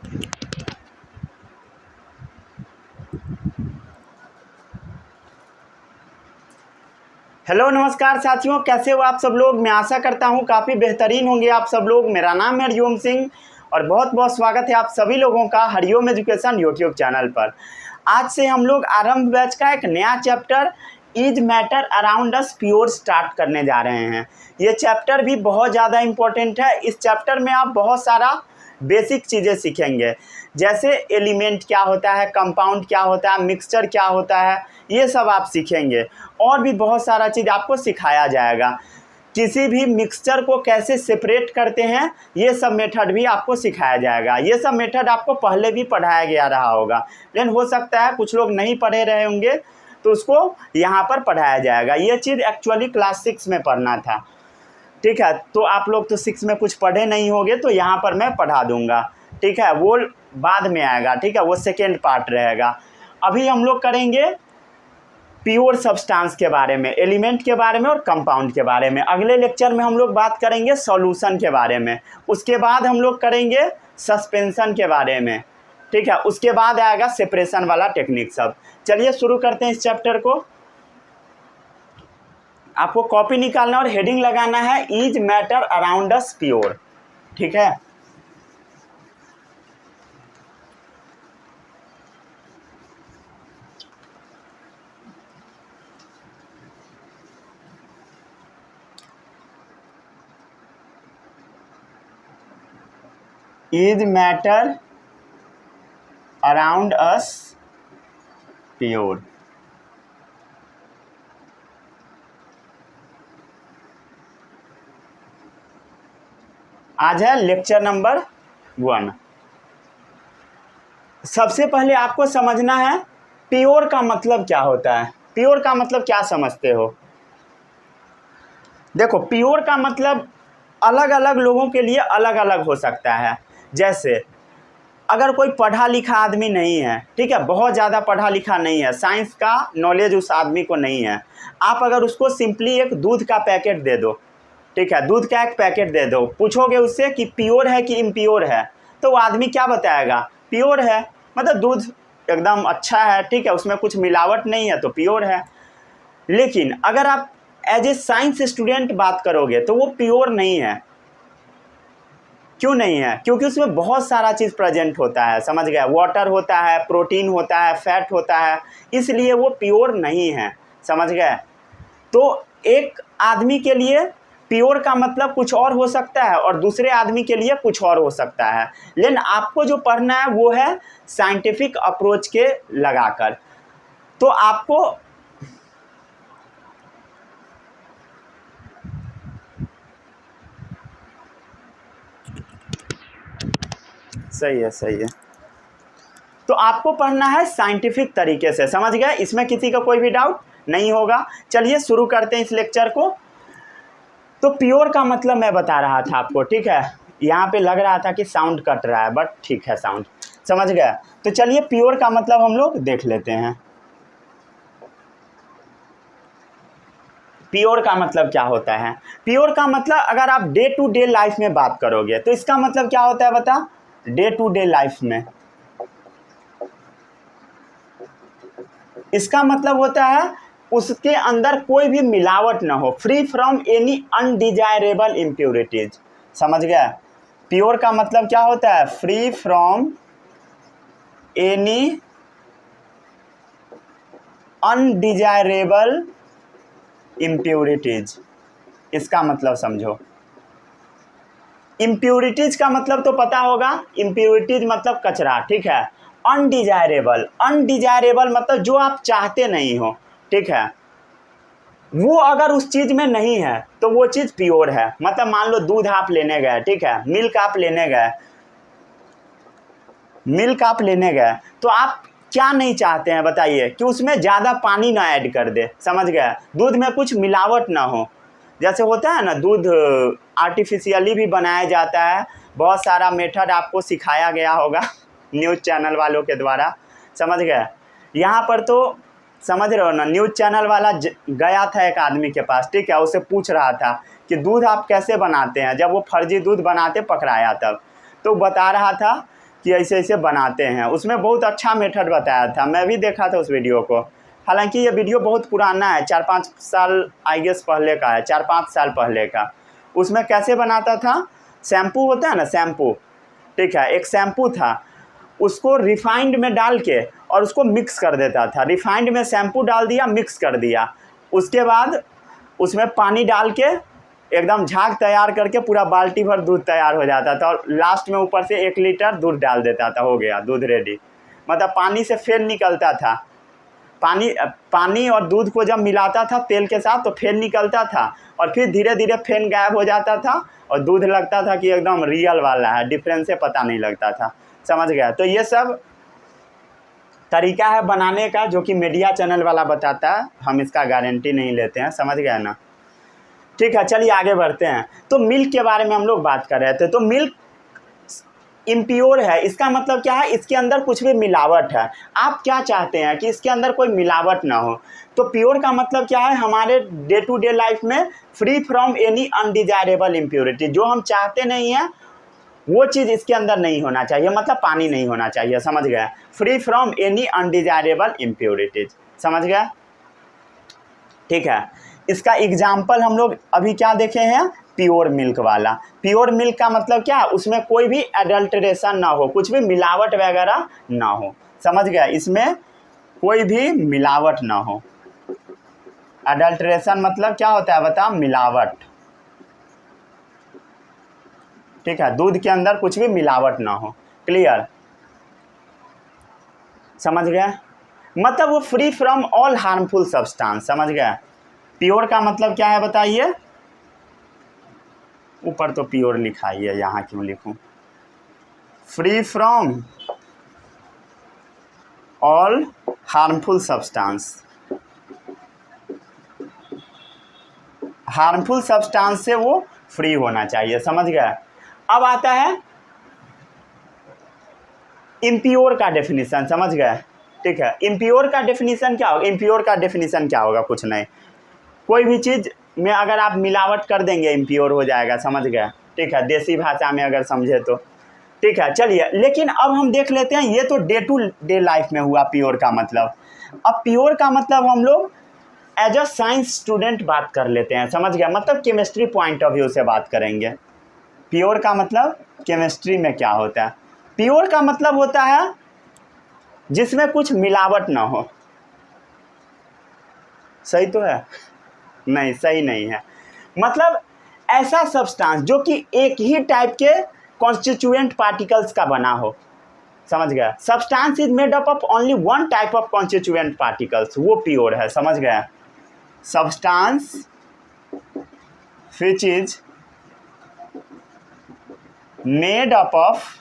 Hello नमस्कार साथियों, कैसे हो आप सब लोग। मैं आशा करता हूँ काफ़ी बेहतरीन होंगे आप सब लोग। मेरा नाम है हरिओम सिंह और बहुत बहुत स्वागत है आप सभी लोगों का हरिओम एजुकेशन यूट्यूब चैनल पर। आज से हम लोग आरंभ बैच का एक नया chapter is matter around us pure start करने जा रहे हैं। ये चैप्टर भी बहुत ज़्यादा इम्पोर्टेंट है। इस चैप्टर में आप बहुत सारा बेसिक चीज़ें सीखेंगे, जैसे एलिमेंट क्या होता है, कंपाउंड क्या होता है, मिक्सचर क्या होता है, ये सब आप सीखेंगे। और भी बहुत सारा चीज़ आपको सिखाया जाएगा। किसी भी मिक्सचर को कैसे सेपरेट करते हैं, ये सब मेथड भी आपको सिखाया जाएगा। ये सब मेथड आपको पहले भी पढ़ाया गया रहा होगा, लेकिन हो सकता है कुछ लोग नहीं पढ़े रहे होंगे, तो उसको यहाँ पर पढ़ाया जाएगा। ये चीज़ एक्चुअली क्लास 6 में पढ़ना था, ठीक है। तो आप लोग तो 6 में कुछ पढ़े नहीं होंगे, तो यहाँ पर मैं पढ़ा दूँगा, ठीक है। वो बाद में आएगा, ठीक है, वो सेकेंड पार्ट रहेगा। अभी हम लोग करेंगे प्योर सब्सटेंस के बारे में, एलिमेंट के बारे में और कंपाउंड के बारे में। अगले लेक्चर में हम लोग बात करेंगे सॉल्यूशन के बारे में। उसके बाद हम लोग करेंगे सस्पेंशन के बारे में, ठीक है। उसके बाद आएगा सेपरेशन वाला टेक्निक सब। चलिए शुरू करते हैं इस चैप्टर को। आपको कॉपी निकालना और हेडिंग लगाना है is matter around us pure, ठीक है। Is matter around us pure. आज है लेक्चर नंबर 1। सबसे पहले आपको समझना है प्योर का मतलब क्या होता है। प्योर का मतलब क्या समझते हो? देखो, प्योर का मतलब अलग अलग लोगों के लिए अलग अलग हो सकता है। जैसे अगर कोई पढ़ा लिखा आदमी नहीं है, ठीक है, बहुत ज़्यादा पढ़ा लिखा नहीं है, साइंस का नॉलेज उस आदमी को नहीं है, आप अगर उसको सिंपली एक दूध का पैकेट दे दो, ठीक है, दूध का एक पैकेट दे दो, पूछोगे उससे कि प्योर है कि इम्प्योर है, तो वो आदमी क्या बताएगा? प्योर है, मतलब दूध एकदम अच्छा है, ठीक है, उसमें कुछ मिलावट नहीं है तो प्योर है। लेकिन अगर आप एज ए साइंस स्टूडेंट बात करोगे तो वो प्योर नहीं है। क्यों नहीं है? क्योंकि उसमें बहुत सारा चीज़ प्रेजेंट होता है, समझ गया। वाटर होता है, प्रोटीन होता है, फैट होता है, इसलिए वो प्योर नहीं है, समझ गए। तो एक आदमी के लिए प्योर का मतलब कुछ और हो सकता है और दूसरे आदमी के लिए कुछ और हो सकता है। लेकिन आपको जो पढ़ना है वो है साइंटिफिक अप्रोच के लगाकर। तो आपको सही है। तो आपको पढ़ना है साइंटिफिक तरीके से, समझ गए। इसमें किसी का कोई भी डाउट नहीं होगा। चलिए शुरू करते हैं इस लेक्चर को। तो प्योर का मतलब मैं बता रहा था आपको, ठीक है। यहाँ पे लग रहा था कि साउंड कट रहा है, बट ठीक है, साउंड समझ गया। तो चलिए प्योर का मतलब हम लोग देख लेते हैं। प्योर का मतलब क्या होता है? प्योर का मतलब अगर आप डे टू डे लाइफ में बात करोगे तो इसका मतलब क्या होता है बता? डे टू डे लाइफ में इसका मतलब होता है उसके अंदर कोई भी मिलावट ना हो, free from any undesirable impurities. समझ गया? प्योर का मतलब क्या होता है? Free from any undesirable impurities. इसका मतलब समझो। इम्प्योरिटीज का मतलब तो पता होगा, इम्प्योरिटीज मतलब कचरा, ठीक है। अनडिजायरेबल, अनडिजायरेबल मतलब जो आप चाहते नहीं हो, ठीक है, वो अगर उस चीज़ में नहीं है तो वो चीज़ प्योर है। मतलब मान लो दूध आप लेने गए, ठीक है, मिल्क आप लेने गए, तो आप क्या नहीं चाहते हैं बताइए? कि उसमें ज़्यादा पानी ना ऐड कर दे, समझ गए। दूध में कुछ मिलावट ना हो। जैसे होता है ना, दूध आर्टिफिशियली भी बनाया जाता है, बहुत सारा मेथड आपको सिखाया गया होगा न्यूज़ चैनल वालों के द्वारा, समझ गए। यहाँ पर तो समझ रहे हो ना, न्यूज़ चैनल वाला गया था एक आदमी के पास, ठीक है, उसे पूछ रहा था कि दूध आप कैसे बनाते हैं, जब वो फर्जी दूध बनाते पकड़ाया तब, तो बता रहा था कि ऐसे ऐसे बनाते हैं। उसमें बहुत अच्छा मेथड बताया था, मैं भी देखा था उस वीडियो को। हालांकि ये वीडियो बहुत पुराना है, 4-5 साल आई गेस पहले का है, 4-5 साल पहले का। उसमें कैसे बनाता था, शैम्पू होता है ना, शैम्पू, ठीक है, एक शैम्पू था, उसको रिफाइंड में डाल के और उसको मिक्स कर देता था। रिफाइंड में शैम्पू डाल दिया, मिक्स कर दिया, उसके बाद उसमें पानी डाल के एकदम झाग तैयार करके पूरा बाल्टी भर दूध तैयार हो जाता था, और लास्ट में ऊपर से 1 लीटर दूध डाल देता था, हो गया दूध रेडी। मतलब पानी से फेन निकलता था, पानी और दूध को जब मिलाता था तेल के साथ तो फेन निकलता था, और फिर धीरे धीरे फेन गायब हो जाता था और दूध लगता था कि एकदम रियल वाला है, डिफरेंस से पता नहीं लगता था। समझ गया। तो ये सब तरीका है बनाने का जो कि मीडिया चैनल वाला बताता है, हम इसका गारंटी नहीं लेते हैं। समझ गए ना, ठीक है। चलिए आगे बढ़ते हैं। तो मिल्क के बारे में हम लोग बात कर रहे थे। तो मिल्क इम्प्योर है, इसका मतलब क्या है, इसके अंदर कुछ भी मिलावट है। आप क्या चाहते हैं कि इसके अंदर कोई मिलावट ना हो। तो प्योर का मतलब क्या है, हमारे डे टू डे लाइफ में free from any undesirable impurity, जो हम चाहते नहीं हैं वो चीज़ इसके अंदर नहीं होना चाहिए, मतलब पानी नहीं होना चाहिए। समझ गए, free from any undesirable impurities. समझ गया, ठीक है। इसका एग्जाम्पल हम लोग अभी क्या देखे हैं, प्योर मिल्क वाला। प्योर मिल्क का मतलब क्या, उसमें कोई भी एडल्ट्रेशन ना हो, कुछ भी मिलावट वगैरह ना हो। समझ गया, इसमें कोई भी मिलावट ना हो। एडल्ट्रेशन मतलब क्या होता है बता, मिलावट, ठीक है, दूध के अंदर कुछ भी मिलावट ना हो। क्लियर, समझ गया, मतलब वो free from all harmful substance. समझ गया। प्योर का मतलब क्या है बताइए, ऊपर तो प्योर लिखा ही है, यहाँ क्यों लिखूं, free from all harmful substance. Harmful substance से वो फ्री होना चाहिए। समझ गया। अब आता है इम्प्योर का डेफिनेशन। समझ गए, ठीक है। इम्प्योर का डेफिनेशन क्या होगा, इम्प्योर का डेफिनेशन क्या होगा, कुछ नहीं, कोई भी चीज़ में अगर आप मिलावट कर देंगे इम्प्योर हो जाएगा। समझ गए, ठीक है, देसी भाषा में अगर समझे तो, ठीक है। चलिए, लेकिन अब हम देख लेते हैं, ये तो डे टू डे लाइफ में हुआ प्योर का मतलब। अब प्योर का मतलब हम लोग एज अ साइंस स्टूडेंट बात कर लेते हैं। समझ गया, मतलब केमिस्ट्री पॉइंट ऑफ व्यू से बात करेंगे। प्योर का मतलब केमिस्ट्री में क्या होता है, प्योर का मतलब होता है जिसमें कुछ मिलावट ना हो। सही तो है, नहीं सही नहीं है। मतलब ऐसा सब्सटेंस जो कि एक ही टाइप के कॉन्स्टिट्यूएंट पार्टिकल्स का बना हो। समझ गया, substance is made up of only one type of constituent particles, वो प्योर है। समझ गया, substance which is made up of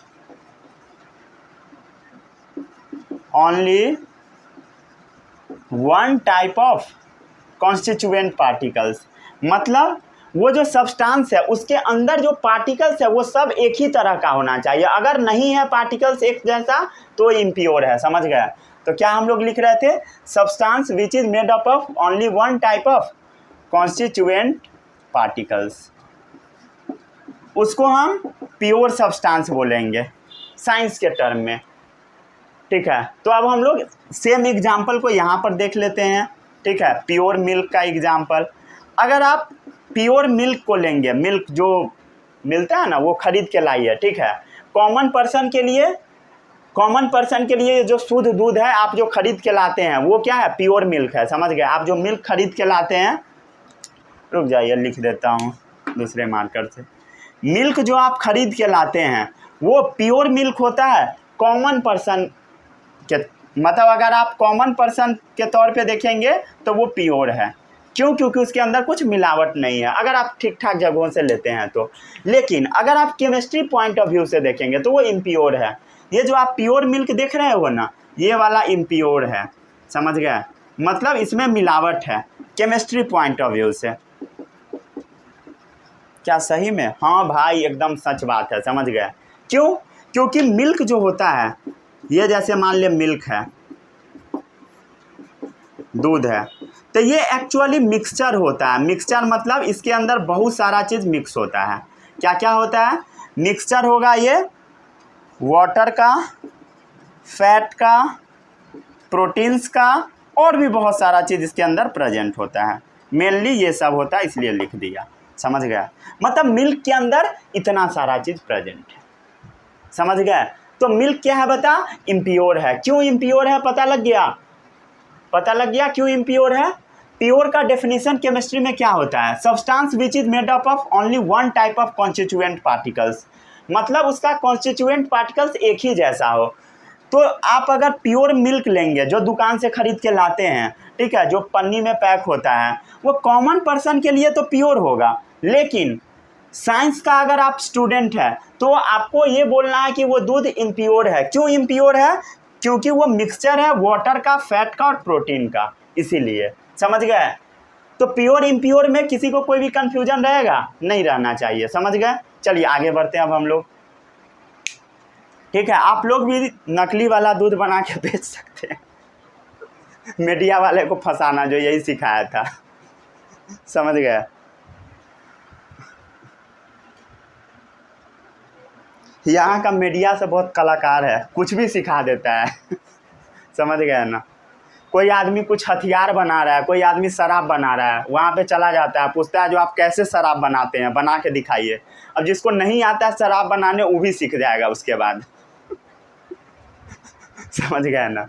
only one type of constituent particles, मतलब वो जो सब्सटेंस है उसके अंदर जो पार्टिकल्स है वो सब एक ही तरह का होना चाहिए। अगर नहीं है पार्टिकल्स एक जैसा तो इम्प्योर है। समझ गया। तो क्या हम लोग लिख रहे थे, substance which is made up of only one type of constituent particles, उसको हम प्योर सब्सटेंस बोलेंगे साइंस के टर्म में, ठीक है। तो अब हम लोग सेम एग्जाम्पल को यहाँ पर देख लेते हैं, ठीक है। प्योर मिल्क का एग्जाम्पल, अगर आप प्योर मिल्क को लेंगे, मिल्क जो मिलता है ना वो खरीद के लाइए, ठीक है। कॉमन पर्सन के लिए जो शुद्ध दूध है आप जो खरीद के लाते हैं वो क्या है, प्योर मिल्क है। समझ गए, आप जो मिल्क खरीद के लाते हैं, रुक जाइए लिख देता हूँ दूसरे मार्कर से, मिल्क जो आप खरीद के लाते हैं वो प्योर मिल्क होता है। कॉमन पर्सन के मतलब अगर आप कॉमन पर्सन के तौर पे देखेंगे तो वो प्योर है। क्यों, क्योंकि उसके अंदर कुछ मिलावट नहीं है, अगर आप ठीक ठाक जगहों से लेते हैं तो। लेकिन अगर आप केमिस्ट्री पॉइंट ऑफ व्यू से देखेंगे तो वो इम्प्योर है। ये जो आप प्योर मिल्क देख रहे हो ना, ये वाला इम्प्योर है। समझ गए, मतलब इसमें मिलावट है केमिस्ट्री पॉइंट ऑफ व्यू से। क्या सही में, हाँ भाई एकदम सच बात है। समझ गए, क्यों, क्योंकि मिल्क जो होता है, ये जैसे मान ले मिल्क है, दूध है, तो ये एक्चुअली मिक्सचर होता है। मिक्सचर मतलब इसके अंदर बहुत सारा चीज़ मिक्स होता है। क्या क्या होता है, मिक्सचर होगा ये, वाटर का, फैट का, प्रोटीन्स का, और भी बहुत सारा चीज़ इसके अंदर प्रेजेंट होता है। मेनली ये सब होता है, इसलिए लिख दिया। समझ गया? मतलब मिल्क के अंदर इतना सारा चीज़ प्रेजेंट है। समझ गए? तो मिल्क क्या है बता? इम्प्योर है। क्यों इम्प्योर है? पता लग गया? पता लग गया क्यों इम्प्योर है? प्योर का डेफिनेशन केमिस्ट्री में क्या होता है? Substance which is made up of only one type of constituent particles. मतलब उसका कॉन्स्टिट्यूएंट पार्टिकल्स एक ही जैसा हो। तो आप अगर प्योर मिल्क लेंगे जो दुकान से खरीद के लाते हैं, ठीक है, जो पन्नी में पैक होता है, वो कॉमन पर्सन के लिए तो प्योर होगा, लेकिन साइंस का अगर आप स्टूडेंट है तो आपको ये बोलना है कि वो दूध इम्प्योर है। क्यों इम्प्योर है? क्योंकि वो मिक्सचर है वाटर का, फैट का और प्रोटीन का, इसीलिए। समझ गए? तो प्योर इम्प्योर में किसी को कोई भी कंफ्यूजन रहेगा? नहीं रहना चाहिए। समझ गए? चलिए आगे बढ़ते हैं अब हम लोग। ठीक है, आप लोग भी नकली वाला दूध बना के बेच सकते हैं। मीडिया वाले को फंसाना, जो यही सिखाया था। समझ गए? यहाँ का मीडिया से बहुत कलाकार है, कुछ भी सिखा देता है। समझ गए ना? कोई आदमी कुछ हथियार बना रहा है, कोई आदमी शराब बना रहा है, वहाँ पे चला जाता है, पूछता है जो आप कैसे शराब बनाते हैं, बना के दिखाइए। अब जिसको नहीं आता है शराब बनाने, वो भी सीख जाएगा उसके बाद। समझ गए ना?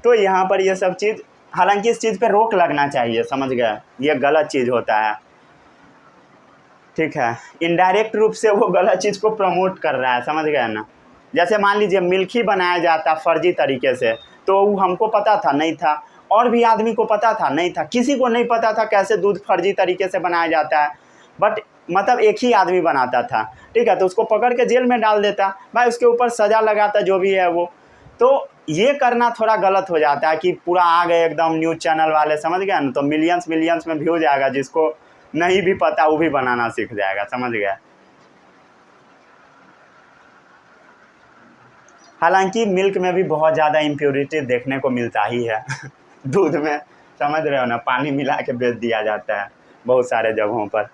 तो यहाँ पर ये सब चीज़, हालांकि इस चीज़ पे रोक लगना चाहिए। समझ गए? ये गलत चीज़ होता है। ठीक है, इनडायरेक्ट रूप से वो गलत चीज़ को प्रमोट कर रहा है। समझ गए ना? जैसे मान लीजिए मिल्क ही बनाया जाता फर्जी तरीके से, तो वो हमको पता था? नहीं था। और भी आदमी को पता था? नहीं था। किसी को नहीं पता था कैसे दूध फर्जी तरीके से बनाया जाता है, बट मतलब एक ही आदमी बनाता था। ठीक है, तो उसको पकड़ के जेल में डाल देता भाई, उसके ऊपर सज़ा लगाता, जो भी है वो। तो ये करना थोड़ा गलत हो जाता है कि पूरा आ गए एकदम न्यूज़ चैनल वाले। समझ गए ना? तो मिलियंस में व्यूज आएगा, जिसको नहीं भी पता वो भी बनाना सीख जाएगा। समझ गया? हालांकि मिल्क में भी बहुत ज़्यादा इम्प्योरिटी देखने को मिलता ही है। दूध में, समझ रहे हो ना, पानी मिला के बेच दिया जाता है बहुत सारे जगहों पर।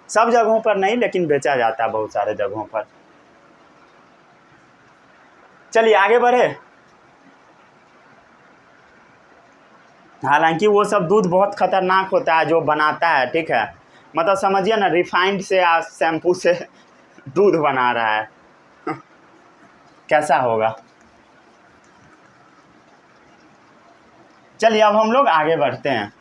सब जगहों पर नहीं, लेकिन बेचा जाता है बहुत सारे जगहों पर। चलिए आगे बढ़े। हालांकि वो सब दूध बहुत खतरनाक होता है जो बनाता है। ठीक है, मतलब समझिए ना, रिफाइंड से या शैम्पू से दूध बना रहा है। कैसा होगा? चलिए अब हम लोग आगे बढ़ते हैं।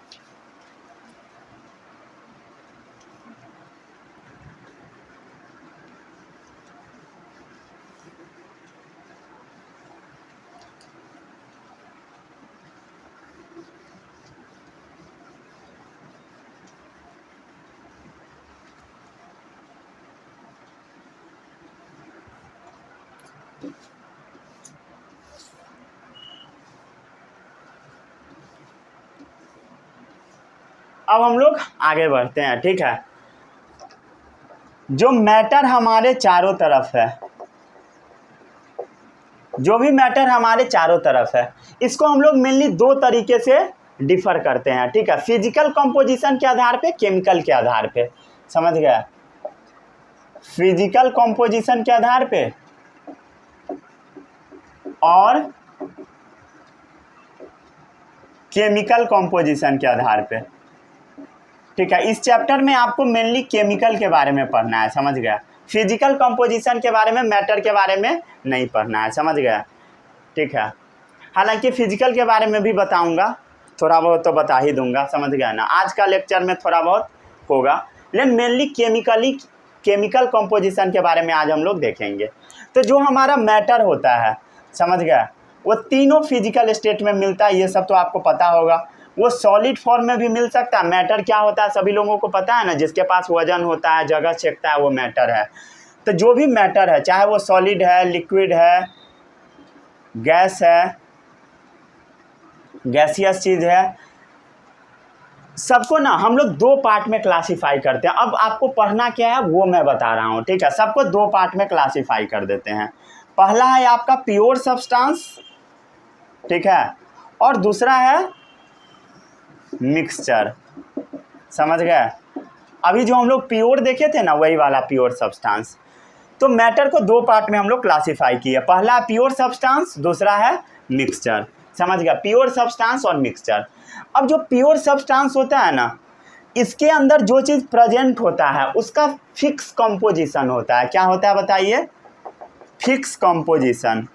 अब हम लोग आगे बढ़ते हैं। ठीक है, जो मैटर हमारे चारों तरफ है, जो भी मैटर हमारे चारों तरफ है, इसको हम लोग मेनली दो तरीके से डिफर करते हैं। ठीक है, फिजिकल कंपोजिशन के आधार पे, केमिकल के आधार पे। समझ गया? फिजिकल कंपोजिशन के आधार पे और केमिकल कंपोजिशन के आधार पे। ठीक है, इस चैप्टर में आपको मेनली केमिकल के बारे में पढ़ना है। समझ गया? फिजिकल कंपोजिशन के बारे में, मैटर के बारे में नहीं पढ़ना है। समझ गया? ठीक है, हालांकि फिजिकल के बारे में भी बताऊंगा, थोड़ा बहुत तो बता ही दूंगा। समझ गया ना? आज का लेक्चर में थोड़ा बहुत होगा, लेकिन मेनली केमिकल कंपोजिशन के बारे में आज हम लोग देखेंगे। तो जो हमारा मैटर होता है, समझ गया, वो तीनों फिजिकल स्टेट में मिलता है। ये सब तो आपको पता होगा। वो सॉलिड फॉर्म में भी मिल सकता है। मैटर क्या होता है सभी लोगों को पता है ना? जिसके पास वजन होता है, जगह छेकता है, वो मैटर है। तो जो भी मैटर है, चाहे वो सॉलिड है, लिक्विड है, गैस है, गैसियस चीज़ है, सबको ना हम लोग दो पार्ट में क्लासीफाई करते हैं। अब आपको पढ़ना क्या है वो मैं बता रहा हूँ। ठीक है, सबको दो पार्ट में क्लासीफाई कर देते हैं। पहला है आपका प्योर सब्सटेंस, ठीक है, और दूसरा है मिक्सचर। समझ गए? अभी जो हम लोग प्योर देखे थे ना, वही वाला प्योर सब्सटेंस। तो मैटर को दो पार्ट में हम लोग क्लासीफाई किए, पहला प्योर सब्सटेंस, दूसरा है मिक्सचर। समझ गया, प्योर सब्सटेंस और मिक्सचर। अब जो प्योर सब्सटेंस होता है ना, इसके अंदर जो चीज़ प्रेजेंट होता है उसका फिक्स कंपोजिशन होता है। क्या होता है बताइए? Fix composition.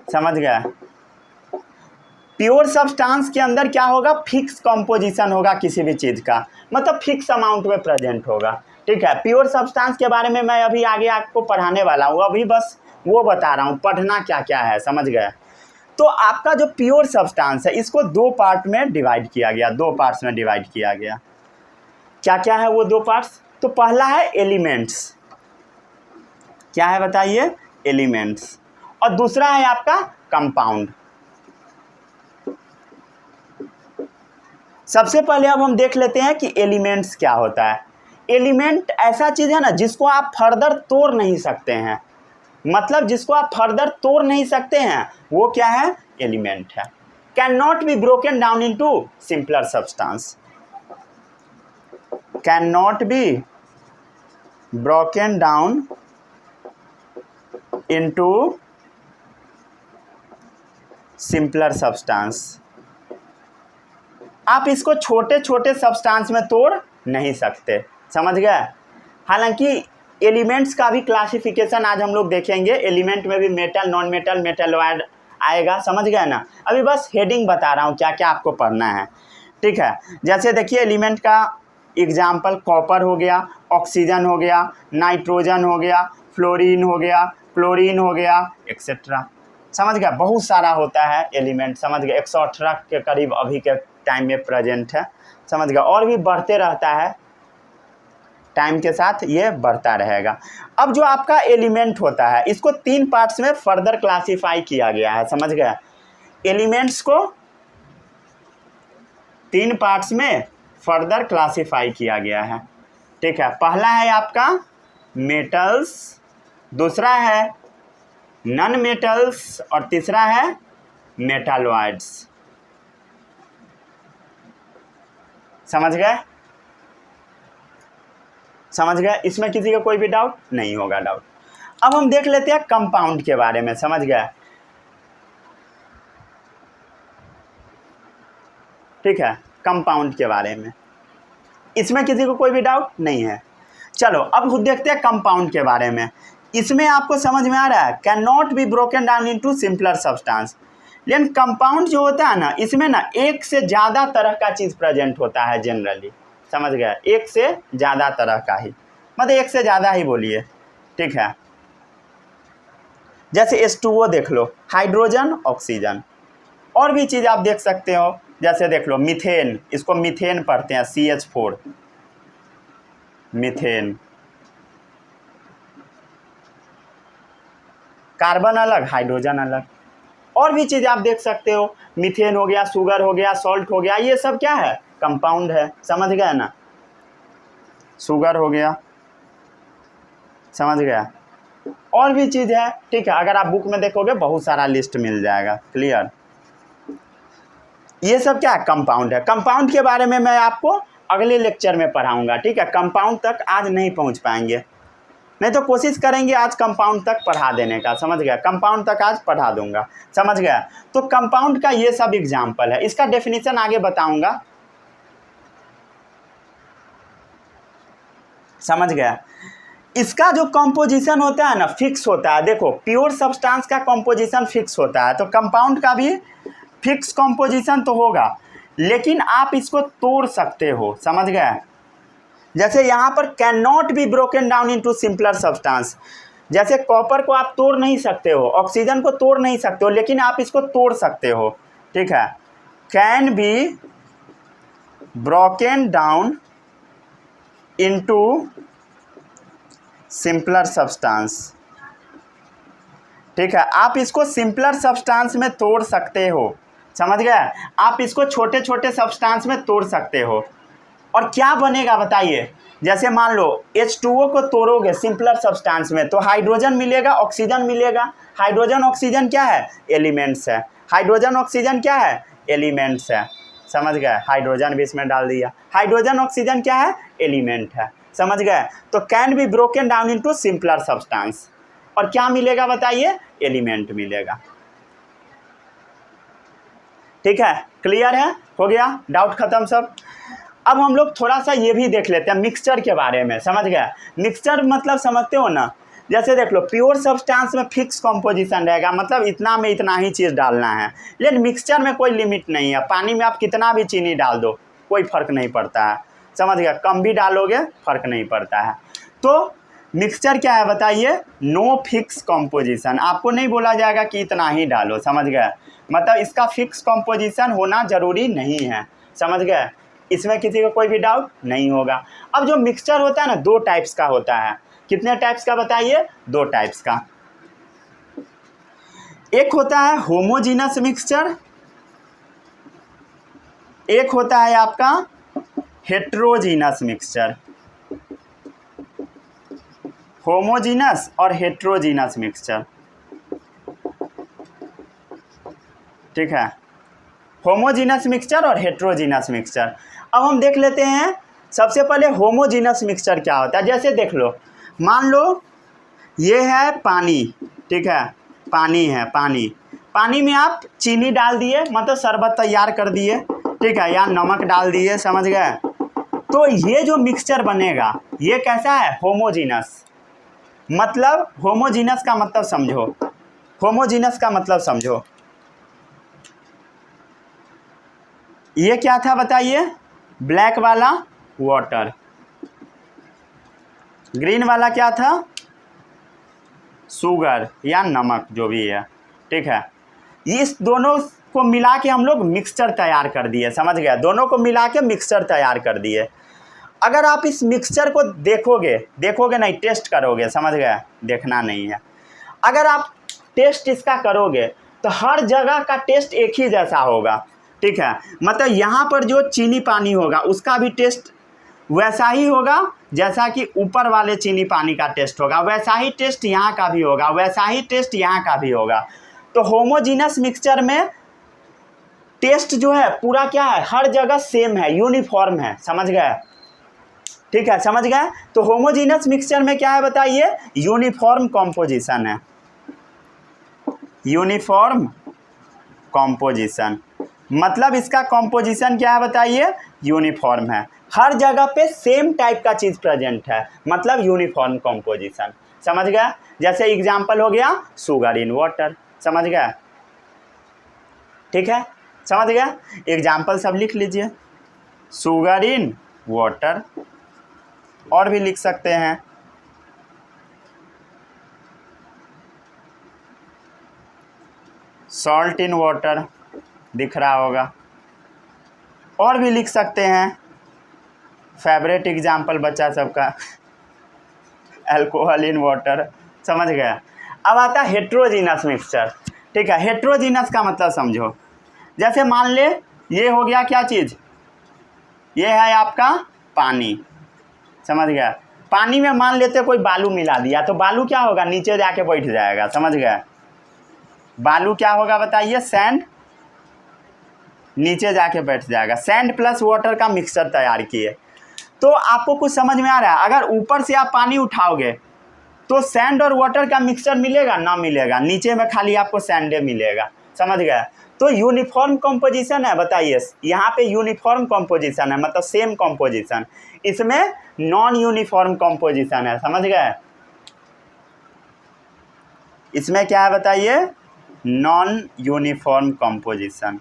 समझ गया, प्योर सब्सटेंस के अंदर क्या होगा? फिक्स कंपोजिशन होगा किसी भी चीज़ का, मतलब फिक्स अमाउंट में प्रेजेंट होगा। ठीक है, प्योर सब्सटेंस के बारे में मैं अभी आगे आपको पढ़ाने वाला हूँ, अभी बस वो बता रहा हूँ पढ़ना क्या क्या है। समझ गए? तो आपका जो प्योर सब्सटेंस है इसको दो पार्ट में डिवाइड किया गया, दो पार्ट्स में डिवाइड किया गया। क्या क्या है वो दो पार्ट्स? तो पहला है एलिमेंट्स। क्या है बताइए? एलिमेंट्स। और दूसरा है आपका कंपाउंड। सबसे पहले अब हम देख लेते हैं कि एलिमेंट्स क्या होता है। एलिमेंट ऐसा चीज़ है ना जिसको आप फर्दर तोड़ नहीं सकते हैं, मतलब जिसको आप फर्दर तोड़ नहीं सकते हैं, वो क्या है? एलिमेंट है। Can not be broken down into simpler substance, can not be broken down into simpler substance. आप इसको छोटे छोटे सब्सटेंस में तोड़ नहीं सकते। समझ गए? हालांकि एलिमेंट्स का भी क्लासिफिकेशन आज हम लोग देखेंगे, एलिमेंट में भी मेटल, नॉन मेटल, मेटलॉइड आएगा। समझ गए ना? अभी बस हेडिंग बता रहा हूँ क्या क्या आपको पढ़ना है। ठीक है, जैसे देखिए एलिमेंट का एग्जाम्पल कॉपर हो गया, ऑक्सीजन हो गया, नाइट्रोजन हो गया, फ्लोरीन हो गया, क्लोरीन हो गया, एक्सेट्रा। समझ गया? बहुत सारा होता है एलिमेंट। समझ गया? 118 के करीब अभी के टाइम में प्रेजेंट है। समझ गया? और भी बढ़ते रहता है, टाइम के साथ ये बढ़ता रहेगा। अब जो आपका एलिमेंट होता है इसको तीन पार्ट्स में फर्दर क्लासीफाई किया गया है। समझ गया? एलिमेंट्स को तीन पार्ट्स में फर्दर क्लासीफाई किया गया है। ठीक है, पहला है आपका मेटल्स, दूसरा है नॉन मेटल्स और तीसरा है मेटालॉइड्स। समझ गए? समझ गए? इसमें किसी का कोई भी डाउट नहीं होगा डाउट। अब हम देख लेते हैं कंपाउंड के बारे में। समझ गए? ठीक है, कंपाउंड के बारे में इसमें किसी को कोई भी डाउट नहीं है। चलो अब देखते हैं कंपाउंड के बारे में। इसमें आपको समझ में आ रहा है can not be broken down into simpler substance. लेकिन कंपाउंड जो होता है ना, इसमें ना एक से ज़्यादा तरह का चीज़ प्रेजेंट होता है जनरली। समझ गया? एक से ज़्यादा तरह का ही, मतलब एक से ज़्यादा ही बोलिए। ठीक है, जैसे H2O देख लो, हाइड्रोजन, ऑक्सीजन। और भी चीज़ आप देख सकते हो, जैसे देख लो मीथेन, इसको मीथेन पढ़ते हैं, CH4 मीथेन। कार्बन अलग, हाइड्रोजन अलग। और भी चीज़ आप देख सकते हो, मीथेन हो गया, शुगर हो गया, सॉल्ट हो गया, ये सब क्या है? कंपाउंड है। समझ गया ना? शुगर हो गया, समझ गया? और भी चीज़ है। ठीक है, अगर आप बुक में देखोगे बहुत सारा लिस्ट मिल जाएगा। क्लियर? ये सब क्या है? कंपाउंड है। कंपाउंड के बारे में मैं आपको अगले लेक्चर में पढ़ाऊंगा। ठीक है, कंपाउंड तक आज नहीं पहुंच पाएंगे, नहीं तो कोशिश करेंगे आज कंपाउंड तक पढ़ा देने का। समझ गया? कंपाउंड तक आज पढ़ा दूंगा। समझ गया? तो कंपाउंड का ये सब एग्जाम्पल है, इसका डेफिनेशन आगे बताऊंगा। समझ गया? इसका जो कंपोजिशन होता है ना, फिक्स होता है। देखो प्योर सब्सटेंस का कंपोजिशन फिक्स होता है, तो कंपाउंड का भी फिक्स कंपोजिशन तो होगा, लेकिन आप इसको तोड़ सकते हो। समझ गए? जैसे यहाँ पर can not be broken down into simpler substance. जैसे कॉपर को आप तोड़ नहीं सकते हो, ऑक्सीजन को तोड़ नहीं सकते हो, लेकिन आप इसको तोड़ सकते हो। ठीक है, can be broken down into simpler substance. ठीक है, आप इसको सिंपलर सब्सटेंस में तोड़ सकते हो। समझ गए? आप इसको छोटे छोटे सब्सटेंस में तोड़ सकते हो। और क्या बनेगा बताइए? जैसे मान लो H2O को तोड़ोगे सिंपलर सब्सटेंस में तो हाइड्रोजन मिलेगा, ऑक्सीजन मिलेगा। हाइड्रोजन ऑक्सीजन क्या है? एलिमेंट्स है। हाइड्रोजन ऑक्सीजन क्या है? एलिमेंट्स है। समझ गए? हाइड्रोजन भी इसमें डाल दिया। हाइड्रोजन ऑक्सीजन क्या है? एलिमेंट है। समझ गए। तो can be broken down into simpler substance, और क्या मिलेगा बताइए, एलिमेंट मिलेगा। ठीक है, क्लियर है, हो गया, डाउट खत्म सब। अब हम लोग थोड़ा सा ये भी देख लेते हैं मिक्सचर के बारे में, समझ गए। मिक्सचर मतलब समझते हो ना, जैसे देख लो प्योर सब्सटेंस में फिक्स कॉम्पोजिशन रहेगा, मतलब इतना में इतना ही चीज़ डालना है। लेकिन मिक्सचर में कोई लिमिट नहीं है, पानी में आप कितना भी चीनी डाल दो कोई फर्क नहीं पड़ता है, समझ गया। कम भी डालोगे फर्क नहीं पड़ता है। तो मिक्सचर क्या है बताइए, नो फिक्स कॉम्पोजिशन, आपको नहीं बोला जाएगा कि इतना ही डालो, समझ गए। मतलब इसका फिक्स कॉम्पोजिशन होना जरूरी नहीं है, समझ गए। इसमें किसी को कोई भी डाउट नहीं होगा। अब जो मिक्सचर होता है ना, दो टाइप्स का होता है। कितने टाइप्स का बताइए, दो टाइप्स का। एक होता है होमोजीनस मिक्सचर, एक होता है आपका हेट्रोजीनस मिक्सचर। होमोजीनस और हेट्रोजीनस मिक्सचर, ठीक है, होमोजीनस मिक्सचर और हेट्रोजीनस मिक्सचर। अब हम देख लेते हैं सबसे पहले होमोजीनस मिक्सचर क्या होता है। जैसे देख लो, मान लो ये है पानी, ठीक है, पानी है, पानी में आप चीनी डाल दिए, मतलब शरबत तैयार कर दिए, ठीक है, या नमक डाल दिए, समझ गए। तो ये जो मिक्सचर बनेगा ये कैसा है, होमोजीनस। मतलब होमोजीनस का मतलब समझो, होमोजीनस का मतलब समझो, ये क्या था बताइए, ब्लैक वाला वाटर, ग्रीन वाला क्या था, शुगर या नमक जो भी है, ठीक है। इस दोनों को मिला के हम लोग मिक्सचर तैयार कर दिए, समझ गए, दोनों को मिला के मिक्सचर तैयार कर दिए। अगर आप इस मिक्सचर को देखोगे नहीं, टेस्ट करोगे, समझ गए, देखना नहीं है। अगर आप टेस्ट इसका करोगे तो हर जगह का टेस्ट एक ही जैसा होगा, ठीक है। मतलब यहाँ पर जो चीनी पानी होगा उसका भी टेस्ट वैसा ही होगा जैसा कि ऊपर वाले चीनी पानी का टेस्ट होगा, वैसा ही टेस्ट यहाँ का भी होगा, वैसा ही टेस्ट यहाँ का भी होगा। तो होमोजीनस मिक्सचर में टेस्ट जो है पूरा क्या है, हर जगह सेम है, यूनिफॉर्म है, समझ गए, ठीक है, समझ गए। तो होमोजीनस मिक्सचर में क्या है बताइए, यूनिफॉर्म कॉम्पोजिशन है, यूनिफॉर्म कॉम्पोजिशन। मतलब इसका कॉम्पोजिशन क्या है बताइए, यूनिफॉर्म है, हर जगह पे सेम टाइप का चीज़ प्रेजेंट है, मतलब यूनिफॉर्म कॉम्पोजिशन, समझ गए। जैसे एग्जांपल हो गया शुगर इन वाटर, समझ गए, ठीक है, समझ गए। एग्जांपल सब लिख लीजिए, शुगर इन वाटर, और भी लिख सकते हैं, सॉल्ट इन वाटर, दिख रहा होगा, और भी लिख सकते हैं, फेवरेट एग्जाम्पल बच्चा सबका, अल्कोहल इन वाटर, समझ गया। अब आता है हेट्रोजीनस मिक्सचर, ठीक है। हेट्रोजीनस का मतलब समझो, जैसे मान ले ये हो गया क्या चीज़, ये है आपका पानी, समझ गया। पानी में मान लेते कोई बालू मिला दिया, तो बालू क्या होगा, नीचे जाके बैठ जाएगा, समझ गए। बालू क्या होगा बताइए, सैंड, नीचे जाके बैठ जाएगा। सैंड प्लस वाटर का मिक्सचर तैयार किए, तो आपको कुछ समझ में आ रहा है। अगर ऊपर से आप पानी उठाओगे तो सैंड और वाटर का मिक्सचर मिलेगा ना, मिलेगा, नीचे में खाली आपको सैंडे मिलेगा, समझ गए। तो यूनिफॉर्म कॉम्पोजिशन है, बताइए, यहाँ पे यूनिफॉर्म कॉम्पोजिशन है, मतलब सेम कॉम्पोजिशन। इसमें नॉन यूनिफॉर्म कॉम्पोजिशन है, समझ गए। इसमें क्या है बताइए, नॉन यूनिफॉर्म कॉम्पोजिशन,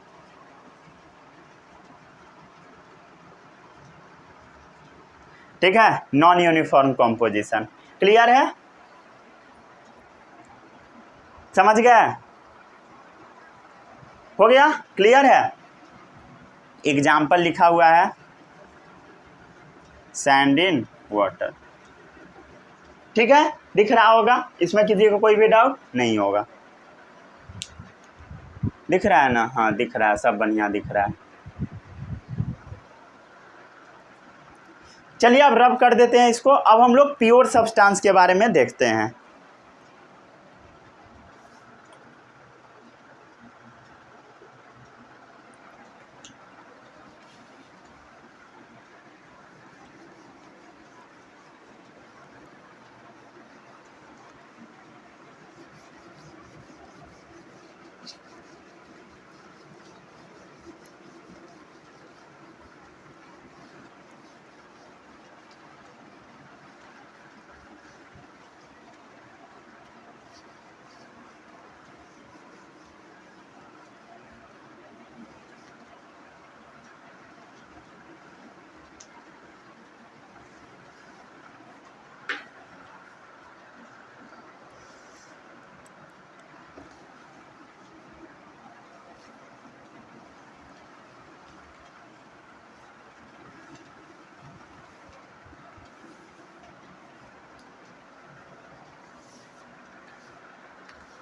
ठीक है, नॉन यूनिफॉर्म कॉम्पोजिशन। क्लियर है, समझ गए, हो गया, क्लियर है। एग्जाम्पल लिखा हुआ है सैंड इन वाटर, ठीक है, दिख रहा होगा, इसमें किसी को कोई भी डाउट नहीं होगा, दिख रहा है ना, हाँ दिख रहा है, सब बढ़िया दिख रहा है। चलिए अब रब कर देते हैं इसको। अब हम लोग प्योर सब्सटेंस के बारे में देखते हैं।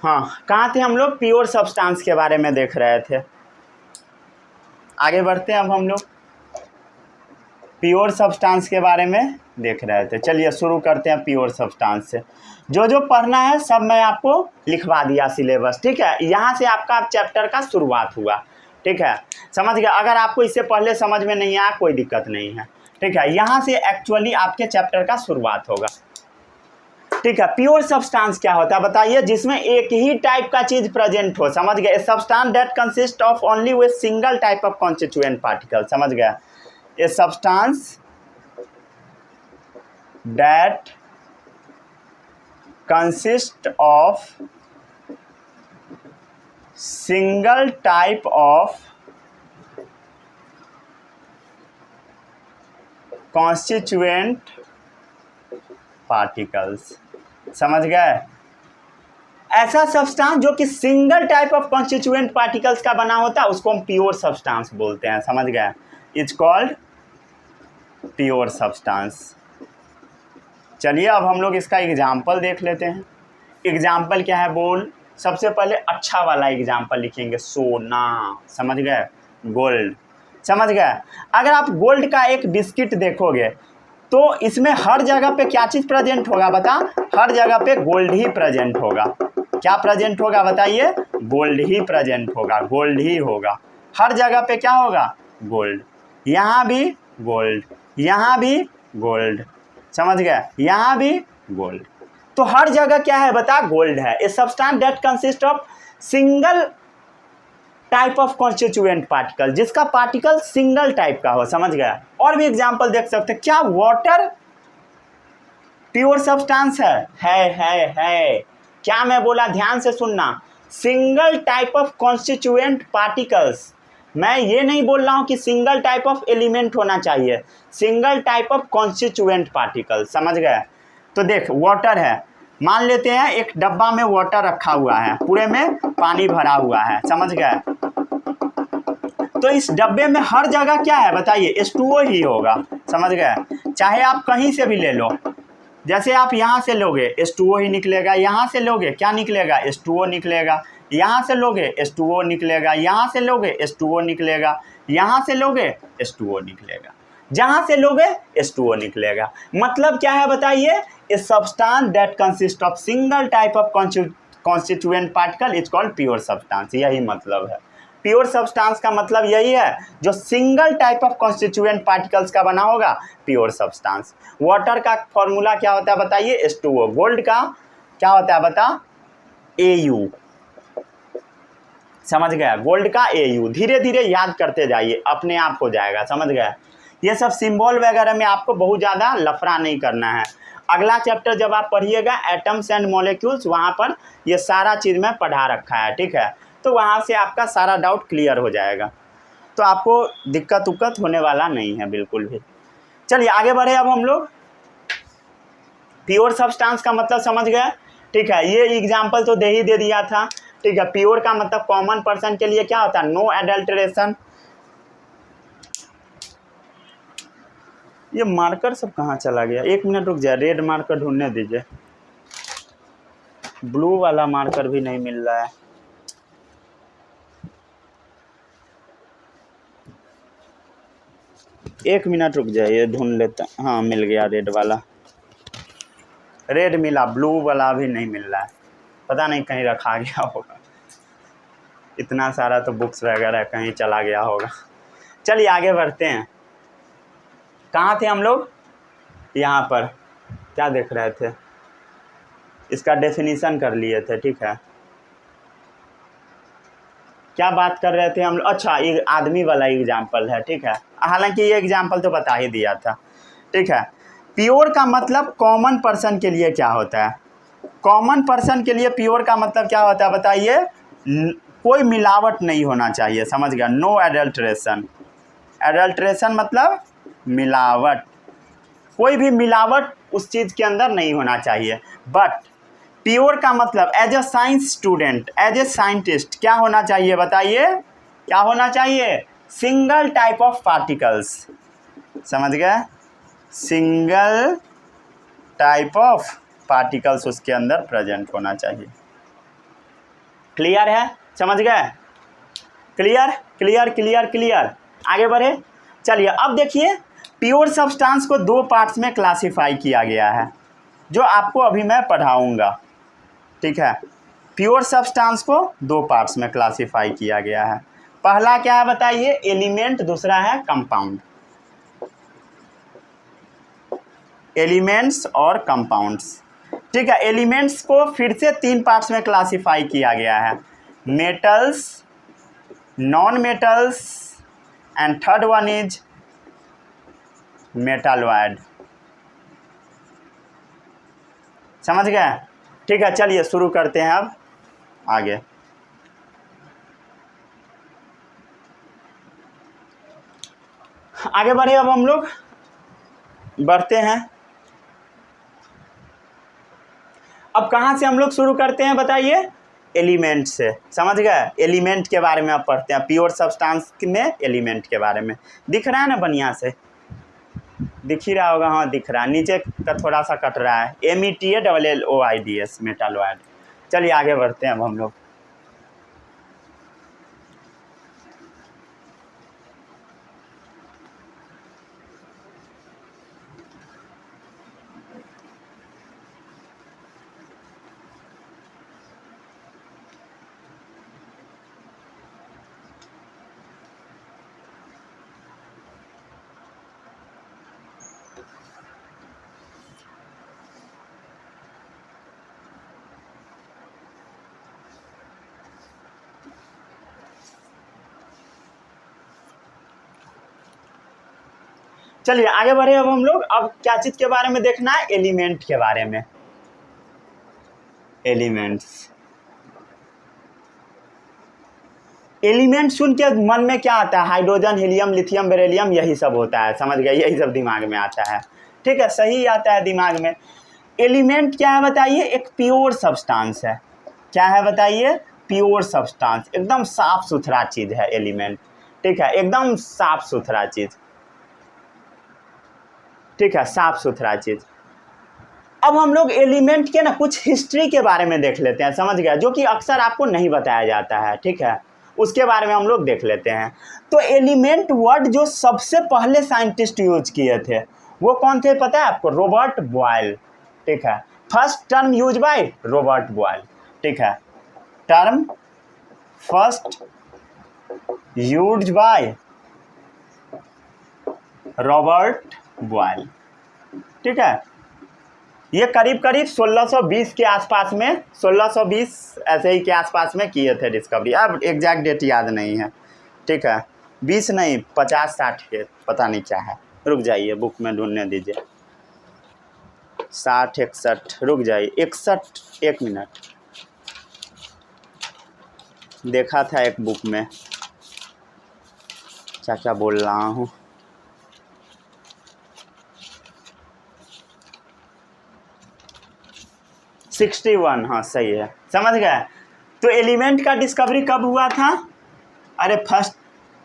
हाँ, कहाँ थे हम लोग? प्योर सब्सटेंस के बारे में देख रहे थे। आगे बढ़ते हैं अब हम लोग प्योर सब्सटेंस के बारे में देख रहे थे। चलिए शुरू करते हैं प्योर सब्सटेंस से। जो जो पढ़ना है सब मैं आपको लिखवा दिया सिलेबस, ठीक है। यहाँ से आपका चैप्टर का शुरुआत हुआ, ठीक है, समझ गया। अगर आपको इससे पहले समझ में नहीं आया कोई दिक्कत नहीं है, ठीक है। यहाँ से एक्चुअली आपके चैप्टर का शुरुआत होगा, ठीक है। प्योर सब्सटेंस क्या होता है बताइए? जिसमें एक ही टाइप का चीज प्रेजेंट हो, समझ गए। Substance that consist of only with single type of constituent particle, समझ गया। A substance that consist of single type of constituent particles, समझ गए। ऐसा सब्सटेंस जो कि single type of constituent particles का बना होता है उसको हम प्योर सब्सटेंस बोलते हैं, समझ गए। It's called pure substance. चलिए अब हम लोग इसका एग्जाम्पल देख लेते हैं। एग्जाम्पल क्या है बोल? सबसे पहले अच्छा वाला एग्जाम्पल लिखेंगे, सोना, समझ गए, गोल्ड, समझ गए। अगर आप गोल्ड का एक बिस्किट देखोगे तो इसमें हर जगह पे क्या चीज़ प्रेजेंट होगा बता? हर जगह पे गोल्ड ही प्रेजेंट होगा। क्या प्रेजेंट होगा बताइए? गोल्ड ही प्रेजेंट होगा, गोल्ड ही होगा। हर जगह पे क्या होगा? गोल्ड। यहाँ भी गोल्ड, यहाँ भी गोल्ड, समझ गए, यहाँ भी गोल्ड। तो हर जगह क्या है बता? गोल्ड है। A substance that consist of single type of constituent particle, जिसका पार्टिकल सिंगल टाइप का हो, समझ गया। और भी एग्जांपल देख सकते हैं। क्या वाटर प्योर सब्सटेंस है? क्या मैं बोला? ध्यान से सुनना। Single type of constituent particles, मैं ये नहीं बोल रहा हूं कि सिंगल टाइप ऑफ एलिमेंट होना चाहिए, single type of constituent particle, समझ गए। तो देख वाटर है, मान लेते हैं एक डब्बा में वाटर रखा हुआ है, पूरे में पानी भरा हुआ है, समझ गए। तो इस डब्बे में हर जगह क्या है बताइए? H2O ही होगा, समझ गए। चाहे आप कहीं से भी ले लो, जैसे आप यहाँ से लोगे H2O ही निकलेगा, यहाँ से लोगे क्या निकलेगा? H2O निकलेगा, यहाँ से लोगे H2O निकलेगा, यहाँ से लोगे H2O निकलेगा, यहाँ से लोगे H2O निकलेगा, जहाँ से लोगे H2O निकलेगा। मतलब क्या है बताइए? A substance that consist of single type of constituent particle is called pure substance. यही मतलब है। प्योर सब्सटेंस का मतलब यही है जो single type of constituent particles का बना होगा, प्योर सब्सटेंस। वाटर का फॉर्मूला क्या होता है बताइए? H2O। गोल्ड का क्या होता है बता? AU, समझ गया। गोल्ड का AU। धीरे धीरे याद करते जाइए, अपने आप हो जाएगा, समझ गया। ये सब सिंबल वगैरह में आपको बहुत ज़्यादा लफड़ा नहीं करना है। अगला चैप्टर जब आप पढ़िएगा एटम्स एंड मॉलिक्यूल्स, वहाँ पर ये सारा चीज़ मैं पढ़ा रखा है, ठीक है। तो वहाँ से आपका सारा डाउट क्लियर हो जाएगा, तो आपको दिक्कत उक्कत होने वाला नहीं है बिल्कुल भी। चलिए आगे बढ़े अब हम लोग। प्योर सब्सटेंस का मतलब समझ गए, ठीक है। ये एग्जाम्पल तो दे दिया था, ठीक है। प्योर का मतलब कॉमन पर्सन के लिए क्या होता है? No adulteration. ये मार्कर सब कहाँ चला गया? एक मिनट रुक जाए, रेड मार्कर ढूंढने दीजिए। ब्लू वाला मार्कर भी नहीं मिल रहा है। एक मिनट रुक जाइए, ढूंढ लेता। हाँ मिल गया रेड वाला, रेड मिला, ब्लू वाला भी नहीं मिल रहा है। पता नहीं कहीं रखा गया होगा, इतना सारा तो बुक्स वगैरह कहीं चला गया होगा। चलिए आगे बढ़ते हैं। कहाँ थे हम लोग? यहाँ पर क्या देख रहे थे? इसका डेफिनेशन कर लिए थे, ठीक है। क्या बात कर रहे थे हम लोग? अच्छा, ये आदमी वाला एग्जाम्पल है, ठीक है। हालांकि ये एग्जाम्पल तो बता ही दिया था, ठीक है। प्योर का मतलब कॉमन पर्सन के लिए क्या होता है? कॉमन पर्सन के लिए प्योर का मतलब क्या होता है बताइए? कोई मिलावट नहीं होना चाहिए, समझ गया। No adulteration. एडल्ट्रेशन मतलब मिलावट, कोई भी मिलावट उस चीज़ के अंदर नहीं होना चाहिए। बट प्योर का मतलब as a science student, as a scientist क्या होना चाहिए बताइए? क्या होना चाहिए? सिंगल टाइप ऑफ पार्टिकल्स, समझ गए। सिंगल टाइप ऑफ पार्टिकल्स उसके अंदर प्रेजेंट होना चाहिए। क्लियर है, समझ गए? Clear clear clear clear. आगे बढ़े, चलिए अब देखिए प्योर सब्सटेंस को दो पार्ट्स में क्लासिफाई किया गया है जो आपको अभी मैं पढ़ाऊंगा। ठीक है, प्योर सब्सटेंस को दो पार्ट्स में क्लासिफाई किया गया है। पहला क्या है बताइए? एलिमेंट, दूसरा है कंपाउंड। एलिमेंट्स और कंपाउंड्स। ठीक है, एलिमेंट्स को फिर से तीन पार्ट्स में क्लासिफाई किया गया है, metals, non metals and third one is metalloid. समझ गए? ठीक है, चलिए शुरू करते हैं अब आगे। आगे बढ़े, अब हम लोग बढ़ते हैं। अब कहाँ से हम लोग शुरू करते हैं बताइए? एलिमेंट से। समझ गए? एलिमेंट के बारे में अब पढ़ते हैं, प्योर सब्सटेंस में एलिमेंट के बारे में। दिख रहा है ना बढ़िया से? दिख ही रहा होगा, हाँ दिख रहा है। नीचे का थोड़ा सा कट रहा है, METALLOIDS, मेटालॉइड। चलिए आगे बढ़ते हैं अब हम लोग। चलिए आगे बढ़े अब हम लोग। अब क्या चीज के बारे में देखना है? एलिमेंट के बारे में। एलिमेंट्स, एलिमेंट सुन के मन में क्या आता है? हाइड्रोजन, हीलियम, लिथियम, बेरिलियम, यही सब होता है। समझ गए? यही सब दिमाग में आता है। ठीक है, सही आता है दिमाग में। एलिमेंट क्या है बताइए? एक प्योर सब्सटेंस है। क्या है बताइए? प्योर सब्सटेंस, एकदम साफ सुथरा चीज है एलिमेंट। ठीक है, एकदम साफ सुथरा चीज। ठीक है, साफ सुथरा चीज। अब हम लोग एलिमेंट के ना कुछ हिस्ट्री के बारे में देख लेते हैं। समझ गया? जो कि अक्सर आपको नहीं बताया जाता है। ठीक है, उसके बारे में हम लोग देख लेते हैं। तो एलिमेंट वर्ड जो सबसे पहले साइंटिस्ट यूज किए थे वो कौन थे पता है आपको? Robert Boyle. ठीक है, first term use by Robert Boyle. ठीक है, term first use by Robert Boyle. ठीक है, ये करीब करीब 1620 के आसपास में, 1620 ऐसे ही के आसपास में किए थे डिस्कवरी। अब एग्जैक्ट डेट याद नहीं है। ठीक है, 20 नहीं 50-60 के, पता नहीं क्या है। रुक जाइए, बुक में ढूंढने दीजिए। 60-61, रुक जाइए 61, एक मिनट। देखा था एक बुक में, क्या क्या बोल रहा हूँ। हाँ 61, हाँ सही है, समझ गए। तो एलिमेंट का डिस्कवरी कब हुआ था? अरे फर्स्ट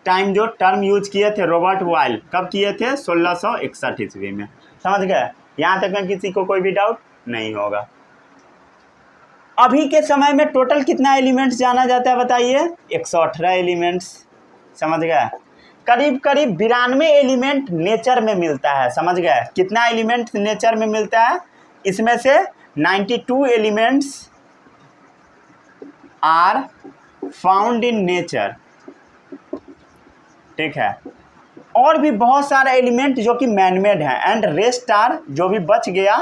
टाइम जो टर्म यूज किए थे रॉबर्ट बॉयल, कब किए थे? 1661 ईस्वी में। समझ गए? यहाँ तक में किसी को कोई भी डाउट नहीं होगा। अभी के समय में टोटल कितना एलिमेंट्स जाना जाता है बताइए? 118 एलिमेंट्स। समझ गए? करीब करीब 92 एलिमेंट नेचर में मिलता है। समझ गए? कितना एलिमेंट नेचर में मिलता है? इसमें से 92 elements are found in nature. ठीक है, और भी बहुत सारे एलिमेंट जो कि मैनमेड है, एंड रेस्ट आर, जो भी बच गया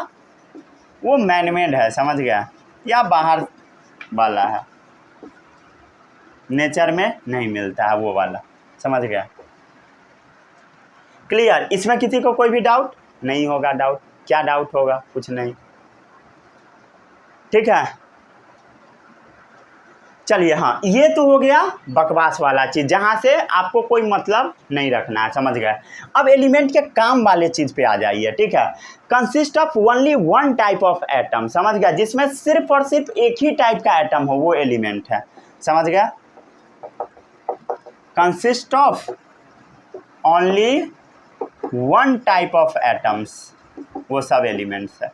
वो मैनमेड है। समझ गया? या बाहर वाला है, नेचर में नहीं मिलता है वो वाला। समझ गया? क्लियर? इसमें किसी को कोई भी डाउट नहीं होगा? डाउट क्या डाउट होगा? कुछ नहीं। ठीक है, चलिए हाँ, ये तो हो गया बकवास वाला चीज जहां से आपको कोई मतलब नहीं रखना है। समझ गए? अब एलिमेंट के काम वाले चीज पे आ जाइए। ठीक है, consist of only one type of atom. समझ गया? जिसमें सिर्फ और सिर्फ एक ही टाइप का एटम हो वो एलिमेंट है। समझ गया? Consist of only one type of atoms, वो सब एलिमेंट्स है।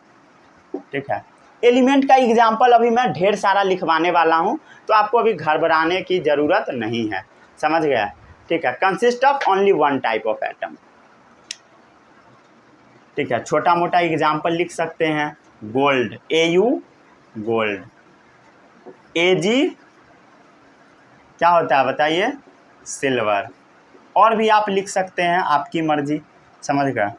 ठीक है, एलिमेंट का एग्जाम्पल अभी मैं ढेर सारा लिखवाने वाला हूँ, तो आपको अभी घबराने की ज़रूरत नहीं है, समझ गया। ठीक है, consist of only one type of atom. ठीक है, छोटा मोटा एग्जाम्पल लिख सकते हैं, गोल्ड, AU गोल्ड, AG क्या होता है बताइए, सिल्वर। और भी आप लिख सकते हैं, आपकी मर्जी, समझ गए।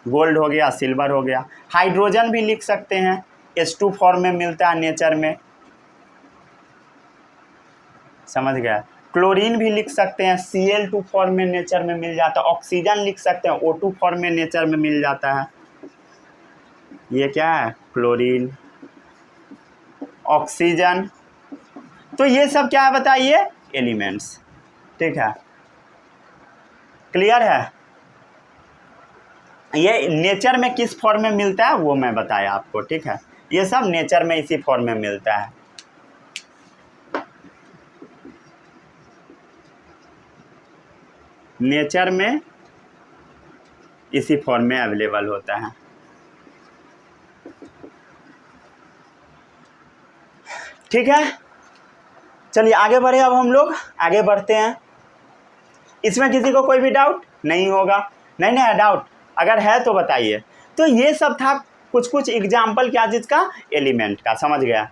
गोल्ड हो गया, सिल्वर हो गया। हाइड्रोजन भी लिख सकते हैं, H2 फॉर्म में मिलता है नेचर में, समझ गया। क्लोरीन भी लिख सकते हैं, Cl2 फॉर्म में नेचर में मिल जाता है। ऑक्सीजन लिख सकते हैं, O2 फॉर्म में नेचर में मिल जाता है। ये क्या है, क्लोरीन, ऑक्सीजन। तो ये सब क्या है बताइए, एलिमेंट्स। ठीक है, क्लियर है। ये नेचर में किस फॉर्म में मिलता है वो मैं बताया आपको। ठीक है, ये सब नेचर में इसी फॉर्म में मिलता है। नेचर में इसी फॉर्म में अवेलेबल होता है। ठीक है, चलिए आगे बढ़े। अब हम लोग आगे बढ़ते हैं। इसमें किसी को कोई भी डाउट नहीं होगा? नहीं है डाउट? अगर है तो बताइए। तो ये सब था कुछ एग्जाम्पल क्या चीज़ का, एलिमेंट का, समझ गया।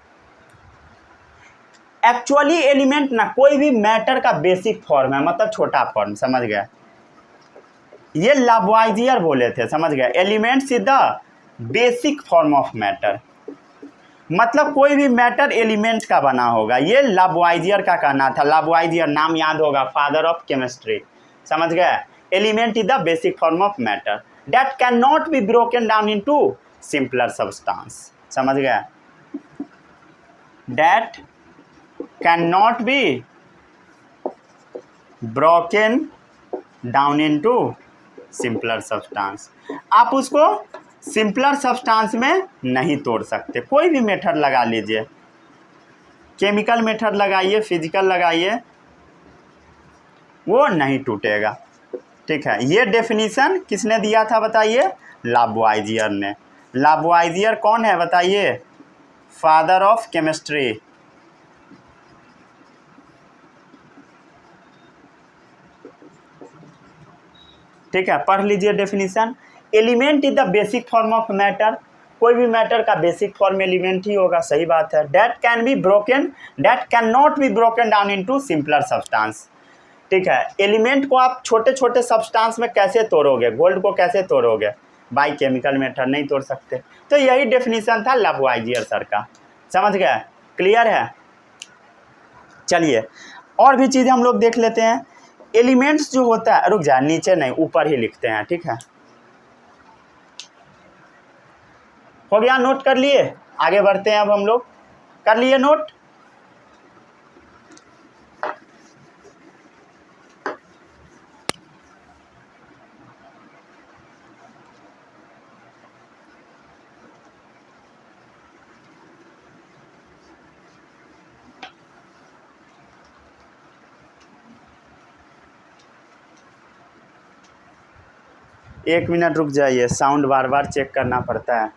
एक्चुअली एलिमेंट ना कोई भी मैटर का बेसिक फॉर्म है, मतलब छोटा फॉर्म, समझ गया। ये लावॉइजियर बोले थे, समझ गया। Elements is the basic form of matter, मतलब कोई भी मैटर एलिमेंट का बना होगा। ये लावॉइजियर का कहना था। लावॉइजियर नाम याद होगा, फादर ऑफ केमिस्ट्री, समझ गया। Element is the basic form of matter that can not be broken down into simpler substance, समझ गया। That can not be broken down into simpler substance. आप उसको सिंपलर सब्सटेंस में नहीं तोड़ सकते। कोई भी मेथड लगा लीजिए, केमिकल मेथड लगाइए, फिजिकल लगाइए, वो नहीं टूटेगा। ठीक है, ये डेफिनेशन किसने दिया था बताइए, लावॉइजियर ने। लावॉइजियर कौन है बताइए, फादर ऑफ केमिस्ट्री। ठीक है, पढ़ लीजिए definition. Element is the basic form of matter, कोई भी मैटर का बेसिक फॉर्म एलिमेंट ही होगा, सही बात है। That can be broken, that can not be broken down into simpler substance. ठीक है, एलिमेंट को आप छोटे छोटे सब्सटेंस में कैसे तोड़ोगे, गोल्ड को कैसे तोड़ोगे, बाय केमिकल मेथड नहीं तोड़ सकते। तो यही डेफिनेशन था लावॉइजियर सर का, समझ गए, क्लियर है। चलिए और भी चीज़ें हम लोग देख लेते हैं। एलिमेंट्स जो होता है, रुक जाए, नीचे नहीं ऊपर ही लिखते हैं। ठीक है, हो गया, नोट कर लिए। आगे बढ़ते हैं अब हम लोग, कर लिए नोट। एक मिनट रुक जाइए, साउंड बार बार चेक करना पड़ता है।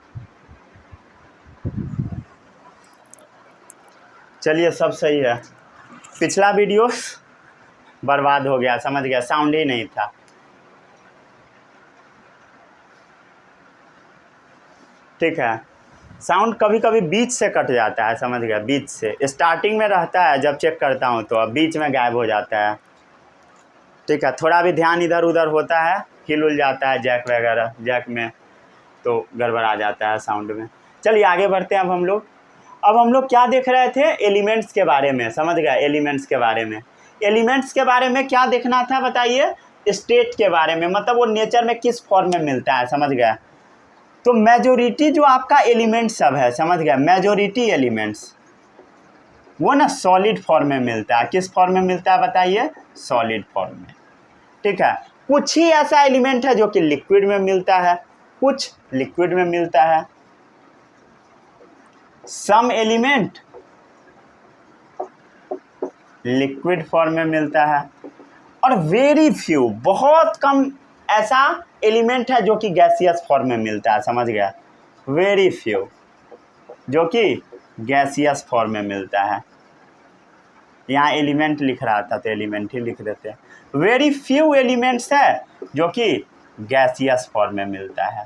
चलिए सब सही है। पिछला वीडियो बर्बाद हो गया, समझ गया, साउंड ही नहीं था। ठीक है, साउंड कभी कभी बीच से कट जाता है, समझ गया, बीच से। स्टार्टिंग में रहता है जब चेक करता हूँ, तो अब बीच में गायब हो जाता है। ठीक है, थोड़ा भी ध्यान इधर उधर होता है, हिल उल जाता है जैक वगैरह, जैक में तो गड़बड़ा जाता है साउंड में। चलिए आगे बढ़ते हैं। अब हम लोग क्या देख रहे थे, एलिमेंट्स के बारे में, समझ गया। एलिमेंट्स के बारे में, एलिमेंट्स के बारे में क्या देखना था बताइए, स्टेट के बारे में, मतलब वो नेचर में किस फॉर्म में मिलता है, समझ गया। तो मेजोरिटी जो आपका एलिमेंट सब है, समझ गया, मेजोरिटी एलिमेंट्स वो ना सॉलिड फॉर्म में मिलता है। किस फॉर्म में मिलता है बताइए, सॉलिड फॉर्म में। ठीक है, कुछ ही ऐसा एलिमेंट है जो कि लिक्विड में मिलता है, कुछ लिक्विड में मिलता है। सम एलिमेंट लिक्विड फॉर्म में मिलता है, और वेरी फ्यू, बहुत कम ऐसा एलिमेंट है जो कि गैसियस फॉर्म में मिलता है, समझ गया, वेरी फ्यू। जो कि गैसियस फॉर्म में मिलता है। यहाँ एलिमेंट लिख रहा था तो एलिमेंट ही लिख देते हैं। वेरी फ्यू एलिमेंट्स है जो कि गैसियस फॉर्म में मिलता है।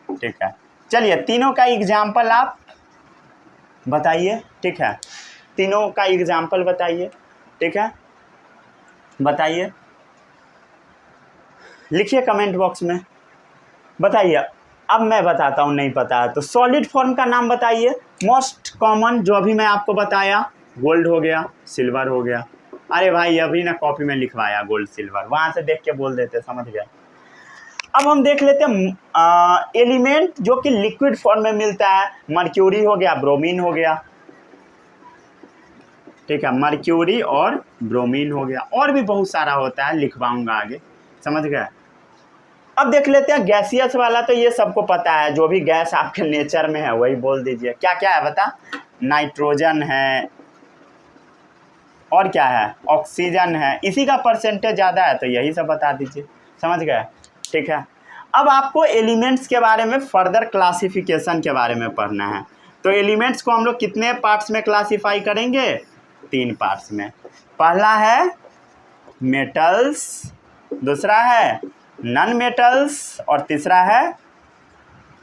ठीक है, चलिए तीनों का एग्जाम्पल आप बताइए। ठीक है, तीनों का एग्जाम्पल बताइए। ठीक है, बताइए, लिखिए कमेंट बॉक्स में, बताइए। अब मैं बताता हूँ, नहीं पता है तो सॉलिड फॉर्म का नाम बताइए। मोस्ट कॉमन जो अभी मैं आपको बताया, गोल्ड हो गया, सिल्वर हो गया। अरे भाई अभी ना कॉपी में लिखवाया गोल्ड सिल्वर, वहाँ से देख के बोल देते, समझ गए। अब हम देख लेते हैं एलिमेंट जो कि लिक्विड फॉर्म में मिलता है। मर्क्यूरी हो गया, ब्रोमीन हो गया। ठीक है, मर्क्यूरी और ब्रोमीन हो गया, और भी बहुत सारा होता है, लिखवाऊंगा आगे, समझ गए। अब देख लेते हैं गैसियस वाला, तो ये सबको पता है, जो भी गैस आपके नेचर में है वही बोल दीजिए। क्या क्या है बता, नाइट्रोजन है, और क्या है, ऑक्सीजन है। इसी का परसेंटेज ज़्यादा है तो यही सब बता दीजिए, समझ गए। ठीक है, अब आपको एलिमेंट्स के बारे में फर्दर क्लासिफिकेशन के बारे में पढ़ना है। तो एलिमेंट्स को हम लोग कितने पार्ट्स में क्लासीफाई करेंगे, 3 पार्ट्स में। पहला है मेटल्स, दूसरा है नॉन मेटल्स, और तीसरा है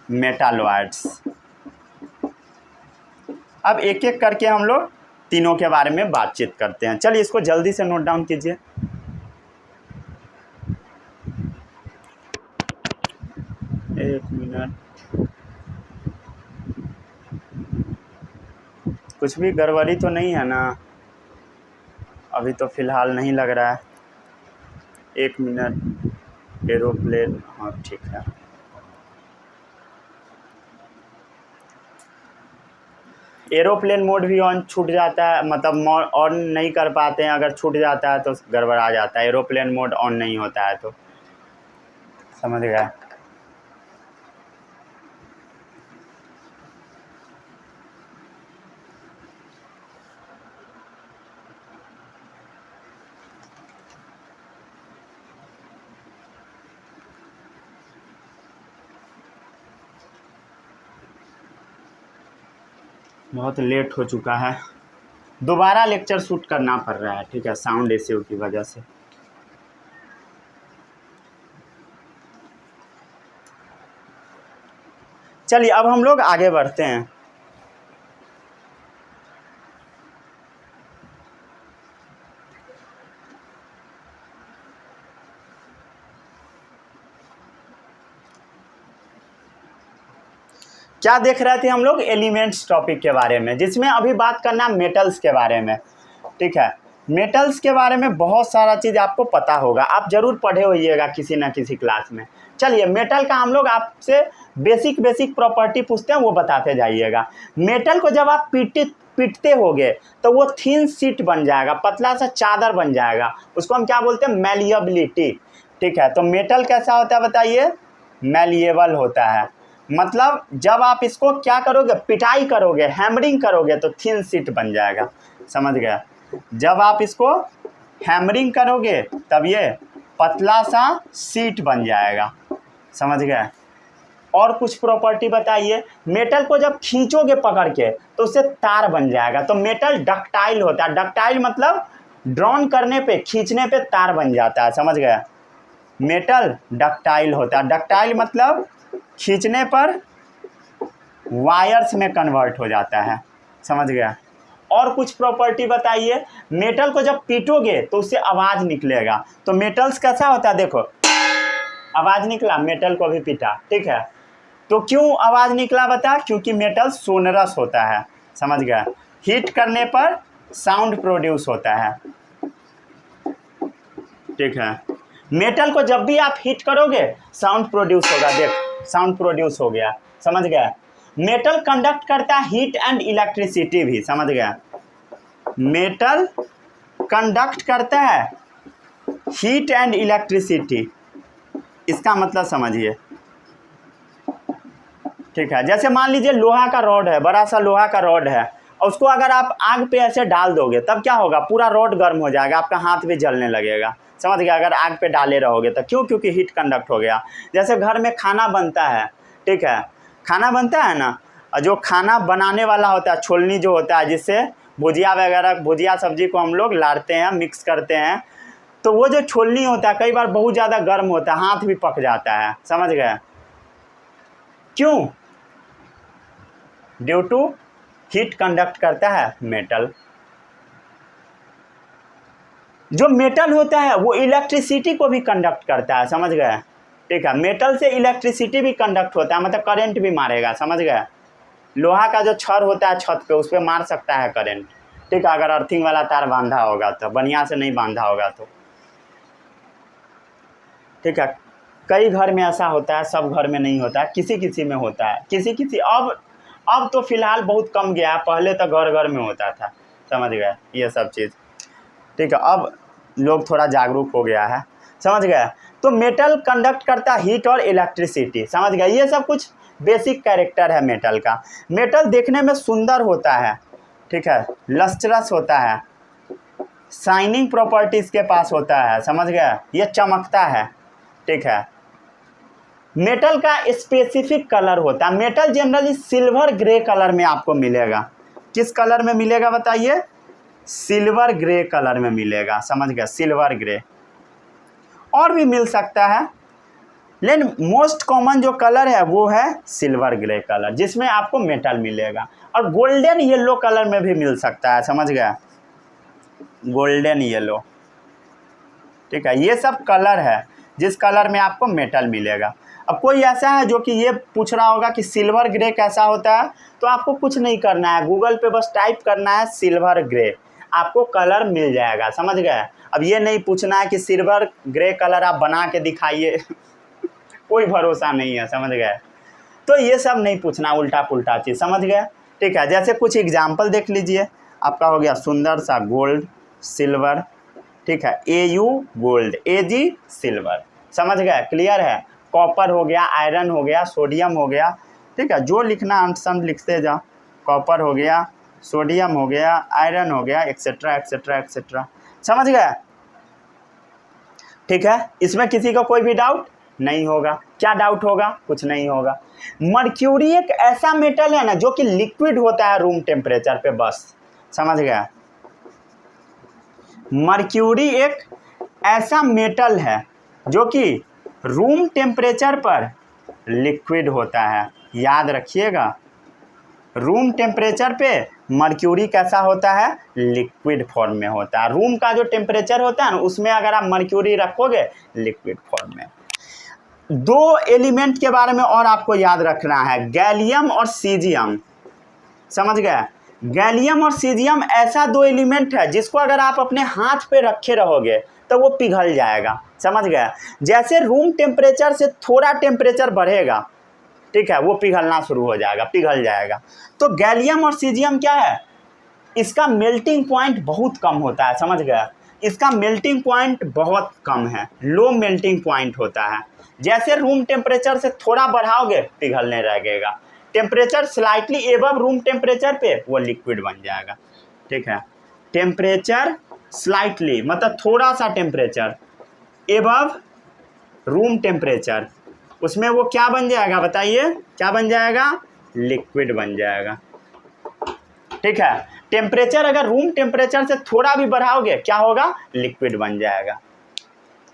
मेटालॉइड्स। अब एक एक करके हम लोग तीनों के बारे में बातचीत करते हैं। चलिए इसको जल्दी से नोट डाउन कीजिए। एक मिनट, कुछ भी गड़बड़ी तो नहीं है ना, अभी तो फिलहाल नहीं लग रहा है। 1 मिनट, एरोप्लेन, हाँ ठीक है। एरोप्लेन मोड भी ऑन छूट जाता है, मतलब ऑन नहीं कर पाते हैं, अगर छूट जाता है तो गड़बड़ आ जाता है। एरोप्लेन मोड ऑन नहीं होता है तो, समझ गए। बहुत लेट हो चुका है, दोबारा लेक्चर शूट करना पड़ रहा है। ठीक है, साउंड इश्यू की वजह से। चलिए अब हम लोग आगे बढ़ते हैं। क्या देख रहे थे हम लोग, एलिमेंट्स टॉपिक के बारे में, जिसमें अभी बात करना मेटल्स के बारे में। ठीक है, मेटल्स के बारे में बहुत सारा चीज़ आपको पता होगा, आप जरूर पढ़े होइएगा किसी ना किसी क्लास में। चलिए मेटल का हम लोग आपसे बेसिक प्रॉपर्टी पूछते हैं, वो बताते जाइएगा। मेटल को जब आप पीटते होगे तो वो थिन शीट बन जाएगा, पतला सा चादर बन जाएगा, उसको हम क्या बोलते हैं, मैलिएबिलिटी। ठीक है, तो मेटल कैसा होता है बताइए, मैलिएबल होता है। मतलब जब आप इसको क्या करोगे, पिटाई करोगे, हैमरिंग करोगे तो थिन शीट बन जाएगा, समझ गया। जब आप इसको हैमरिंग करोगे तब ये पतला सा शीट बन जाएगा, समझ गए। और कुछ प्रॉपर्टी बताइए। मेटल को जब खींचोगे पकड़ के तो उससे तार बन जाएगा। तो मेटल डक्टाइल होता है, डक्टाइल मतलब ड्रॉन करने पे, खींचने पे तार बन जाता है, समझ गया। मेटल डक्टाइल होता है, डक्टाइल मतलब खींचने पर वायर्स में कन्वर्ट हो जाता है, समझ गया। और कुछ प्रॉपर्टी बताइए। मेटल को जब पीटोगे तो उससे आवाज़ निकलेगा। तो मेटल्स कैसा होता है, देखो आवाज़ निकला, मेटल को भी पीटा, ठीक है। तो क्यों आवाज़ निकला बता, क्योंकि मेटल सोनरस होता है, समझ गया। हीट करने पर साउंड प्रोड्यूस होता है, ठीक है। मेटल को जब भी आप हीट करोगे साउंड प्रोड्यूस होगा, देख साउंड प्रोड्यूस हो गया, समझ गया। मेटल कंडक्ट करता है हीट एंड इलेक्ट्रिसिटी भी, समझ गया। मेटल कंडक्ट करता है हीट एंड इलेक्ट्रिसिटी, इसका मतलब समझिए, ठीक है। जैसे मान लीजिए लोहा का रॉड है, बड़ा सा लोहा का रॉड है, और उसको अगर आप आग पे ऐसे डाल दोगे तब क्या होगा, पूरा रॉड गर्म हो जाएगा, आपका हाथ भी जलने लगेगा, समझ गया। अगर आग पे डाले रहोगे तो क्यों, क्योंकि हीट कंडक्ट हो गया। जैसे घर में खाना बनता है, ठीक है, खाना बनता है ना, और जो खाना बनाने वाला होता है छोलनी जो होता है, जिससे भुजिया वगैरह भुजिया सब्जी को हम लोग लाड़ते हैं, मिक्स करते हैं, तो वो जो छोलनी होता है कई बार बहुत ज़्यादा गर्म होता है, हाथ भी पक जाता है, समझ गए? क्यों? ड्यू टू हीट कंडक्ट करता है मेटल। जो मेटल होता है वो इलेक्ट्रिसिटी को भी कंडक्ट करता है, समझ गए? ठीक है, मेटल से इलेक्ट्रिसिटी भी कंडक्ट होता है, मतलब करंट भी मारेगा, समझ गए? लोहा का जो छड़ होता है छत पे, उस पर मार सकता है करंट, ठीक है, अगर अर्थिंग वाला तार बांधा होगा तो, बढ़िया से नहीं बांधा होगा तो, ठीक है। कई घर में ऐसा होता है, सब घर में नहीं होता है, किसी किसी में होता है, किसी किसी अब तो फिलहाल बहुत कम गया है, पहले तो घर घर में होता था, समझ गए? ये सब चीज़, ठीक है, अब लोग थोड़ा जागरूक हो गया है, समझ गए? तो मेटल कंडक्ट करता है हीट और इलेक्ट्रिसिटी, समझ गए? ये सब कुछ बेसिक कैरेक्टर है मेटल का। मेटल देखने में सुंदर होता है, ठीक है, लस्ट्रस होता है, शाइनिंग प्रॉपर्टीज़ के पास होता है, समझ गए? ये चमकता है, ठीक है। मेटल का स्पेसिफिक कलर होता है, metal generally silver grey colour में आपको मिलेगा। किस कलर में मिलेगा बताइए? सिल्वर ग्रे कलर में मिलेगा, समझ गए? सिल्वर ग्रे, और भी मिल सकता है, लेकिन मोस्ट कॉमन जो कलर है वो है सिल्वर ग्रे कलर, जिसमें आपको मेटल मिलेगा। और गोल्डन येलो कलर में भी मिल सकता है, समझ गए? गोल्डन येलो, ठीक है, ये सब कलर है जिस कलर में आपको मेटल मिलेगा। अब कोई ऐसा है जो कि ये पूछ रहा होगा कि सिल्वर ग्रे कैसा होता है, तो आपको कुछ नहीं करना है, गूगल पे बस टाइप करना है सिल्वर ग्रे, आपको कलर मिल जाएगा, समझ गए? अब ये नहीं पूछना है कि सिल्वर ग्रे कलर आप बना के दिखाइए कोई भरोसा नहीं है, समझ गए? तो ये सब नहीं पूछना, उल्टा पुल्टा चीज़, समझ गए? ठीक है, जैसे कुछ एग्जाम्पल देख लीजिए, आपका हो गया सुंदर सा गोल्ड, सिल्वर, ठीक है, AU गोल्ड, AG सिल्वर, समझ गए? क्लियर है? कॉपर हो गया, आयरन हो गया, सोडियम हो गया, ठीक है, जो लिखना अंशंत लिखते जाओ, कॉपर हो गया, सोडियम हो गया, आयरन हो गया, एक्सेट्रा एक्सेट्रा एक्सेट्रा, समझ गए? ठीक है, इसमें किसी को कोई भी डाउट नहीं होगा? क्या डाउट होगा? कुछ नहीं होगा। मर्क्यूरी एक ऐसा मेटल है ना जो कि लिक्विड होता है रूम टेम्परेचर पे, बस, समझ गया? मर्क्यूरी एक ऐसा मेटल है जो कि रूम टेम्परेचर पर लिक्विड होता है, याद रखिएगा। रूम टेम्परेचर पे मर्क्यूरी कैसा होता है? लिक्विड फॉर्म में होता है। रूम का जो टेम्परेचर होता है ना, उसमें अगर आप मर्क्यूरी रखोगे लिक्विड फॉर्म में। दो एलिमेंट के बारे में और आपको याद रखना है, गैलियम और सीजियम, समझ गए? गैलियम और सीजियम ऐसा दो एलिमेंट है जिसको अगर आप अपने हाथ पे रखे रहोगे तो वो पिघल जाएगा, समझ गए? जैसे रूम टेम्परेचर से थोड़ा टेम्परेचर बढ़ेगा, ठीक है, वो पिघलना शुरू हो जाएगा, पिघल जाएगा। तो गैलियम और सीजियम क्या है? इसका मेल्टिंग पॉइंट बहुत कम होता है, समझ गया? इसका मेल्टिंग पॉइंट बहुत कम है, लो मेल्टिंग पॉइंट होता है। जैसे रूम टेम्परेचर से थोड़ा बढ़ाओगे पिघलने लगेगा, temperature slightly above room temperature पे वो लिक्विड बन जाएगा, ठीक है? टेम्परेचर स्लाइटली मतलब थोड़ा सा टेम्परेचर एबव रूम टेम्परेचर, उसमें वो क्या बन जाएगा बताइए? क्या बन जाएगा? लिक्विड बन जाएगा, ठीक है? टेम्परेचर अगर रूम टेम्परेचर से थोड़ा भी बढ़ाओगे क्या होगा? लिक्विड बन जाएगा,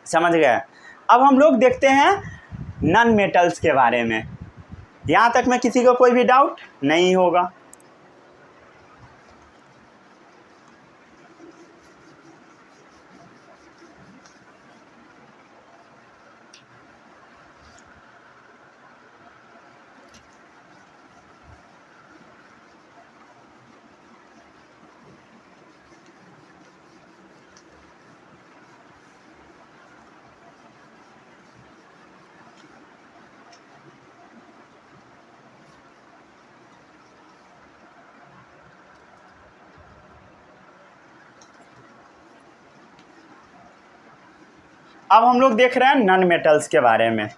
समझ गए? अब हम लोग देखते हैं नॉन मेटल्स के बारे में। यहाँ तक में किसी को कोई भी डाउट नहीं होगा? अब हम लोग देख रहे हैं नॉन मेटल्स के बारे में।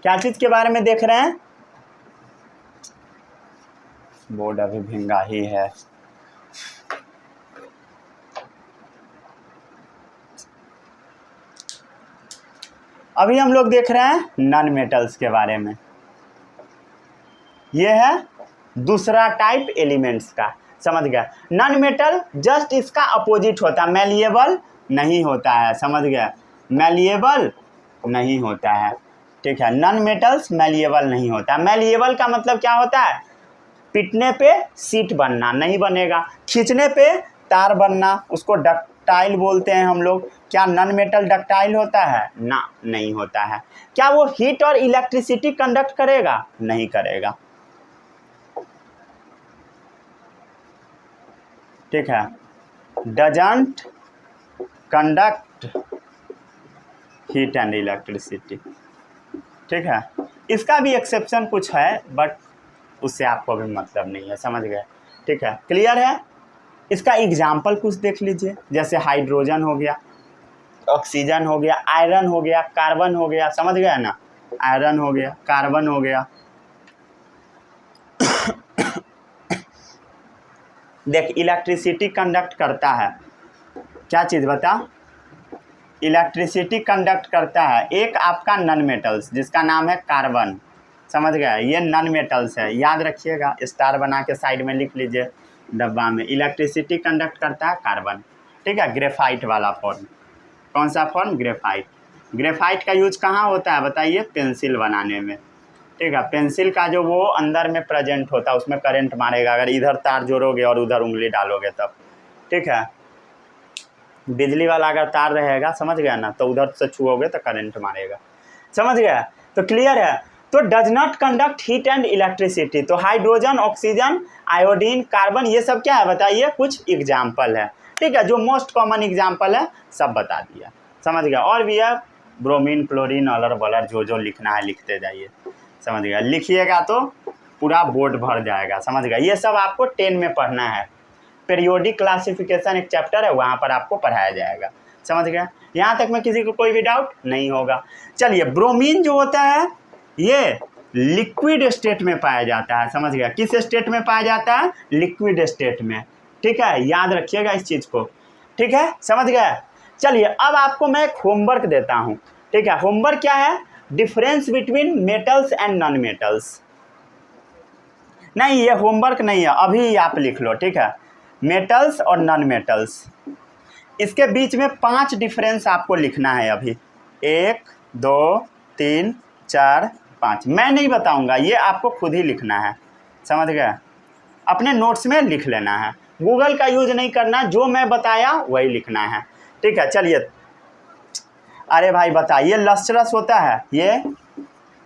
क्या चीज़ के बारे में देख रहे हैं? बोर्ड अभी भींगा ही है। अभी हम लोग देख रहे हैं नॉन मेटल्स के बारे में। ये है दूसरा टाइप एलिमेंट्स का, समझ गया। नॉन मेटल जस्ट इसका अपोजिट होता है, मैलिएबल नहीं होता है, समझ गया, मैलिएबल नहीं होता है, ठीक है। नॉन मेटल्स मैलिएबल नहीं होता। मैलिएबल का मतलब क्या होता है, पिटने पे सीट बनना, नहीं बनेगा। खींचने पे तार बनना, उसको डक्टाइल बोलते हैं हम लोग। क्या नॉन मेटल डक्टाइल होता है ना, नहीं होता है। क्या वो हीट और इलेक्ट्रिसिटी कंडक्ट करेगा, नहीं करेगा, ठीक है। Doesn't conduct heat and electricity, ठीक है। इसका भी एक्सेप्शन कुछ है, बट उससे आपको भी मतलब नहीं है, समझ गए, ठीक है, क्लियर है। इसका एग्जाम्पल कुछ देख लीजिए, जैसे हाइड्रोजन हो गया, ऑक्सीजन हो गया, आयरन हो गया, कार्बन हो गया, समझ गया ना, आयरन हो गया, कार्बन हो गया। देख, इलेक्ट्रिसिटी कंडक्ट करता है, क्या चीज़ बता, इलेक्ट्रिसिटी कंडक्ट करता है। एक आपका नॉन मेटल्स जिसका नाम है कार्बन, समझ गया, ये नॉन मेटल्स है, याद रखिएगा, स्टार बना के साइड में लिख लीजिए डब्बा में। इलेक्ट्रिसिटी कंडक्ट करता है कार्बन, ठीक है। ग्रेफाइट वाला फॉर्म, कौन सा फॉर्म, ग्रेफाइट। ग्रेफाइट का यूज कहाँ होता है बताइए, पेंसिल बनाने में, ठीक है। पेंसिल का जो वो अंदर में प्रेजेंट होता है, उसमें करंट मारेगा, अगर इधर तार जोड़ोगे और उधर उंगली डालोगे तब, ठीक है। बिजली वाला अगर तार रहेगा, समझ गया ना, तो उधर से छुओगे तो करंट मारेगा, समझ गया, तो क्लियर है। तो does not conduct heat and electricity, तो हाइड्रोजन, ऑक्सीजन, आयोडीन, कार्बन, ये सब क्या है बताइए, कुछ एग्जाम्पल है, ठीक है। जो मोस्ट कॉमन एग्जाम्पल है सब बता दिया, समझ गया। और भी है ब्रोमीन, क्लोरीन, अलर बलर, जो जो लिखना है लिखते जाइए, समझ गया। लिखिएगा तो पूरा बोर्ड भर जाएगा, समझ गया। ये सब आपको 10 में पढ़ना है, पीरियोडिक क्लासिफिकेशन एक चैप्टर है, वहाँ पर आपको पढ़ाया जाएगा, समझ गया। यहाँ तक में किसी को कोई भी डाउट नहीं होगा। चलिए, ब्रोमीन जो होता है ये लिक्विड स्टेट में पाया जाता है, समझ गया। किस स्टेट में पाया जाता है, लिक्विड स्टेट में, ठीक है, याद रखिएगा इस चीज़ को, ठीक है, समझ गया। चलिए, अब आपको मैं एक होमवर्क देता हूँ, ठीक है। होमवर्क क्या है, difference between metals and non metals. नहीं, ये होमवर्क नहीं है, अभी आप लिख लो, ठीक है। मेटल्स और नॉन मेटल्स, इसके बीच में 5 डिफरेंस आपको लिखना है अभी, 1 2 3 4 5। मैं नहीं बताऊंगा, ये आपको खुद ही लिखना है, समझ गए, अपने नोट्स में लिख लेना है, गूगल का यूज नहीं करना, जो मैं बताया वही लिखना है, ठीक है। चलिए, अरे भाई बताइए, लस्ट्रस होता है, ये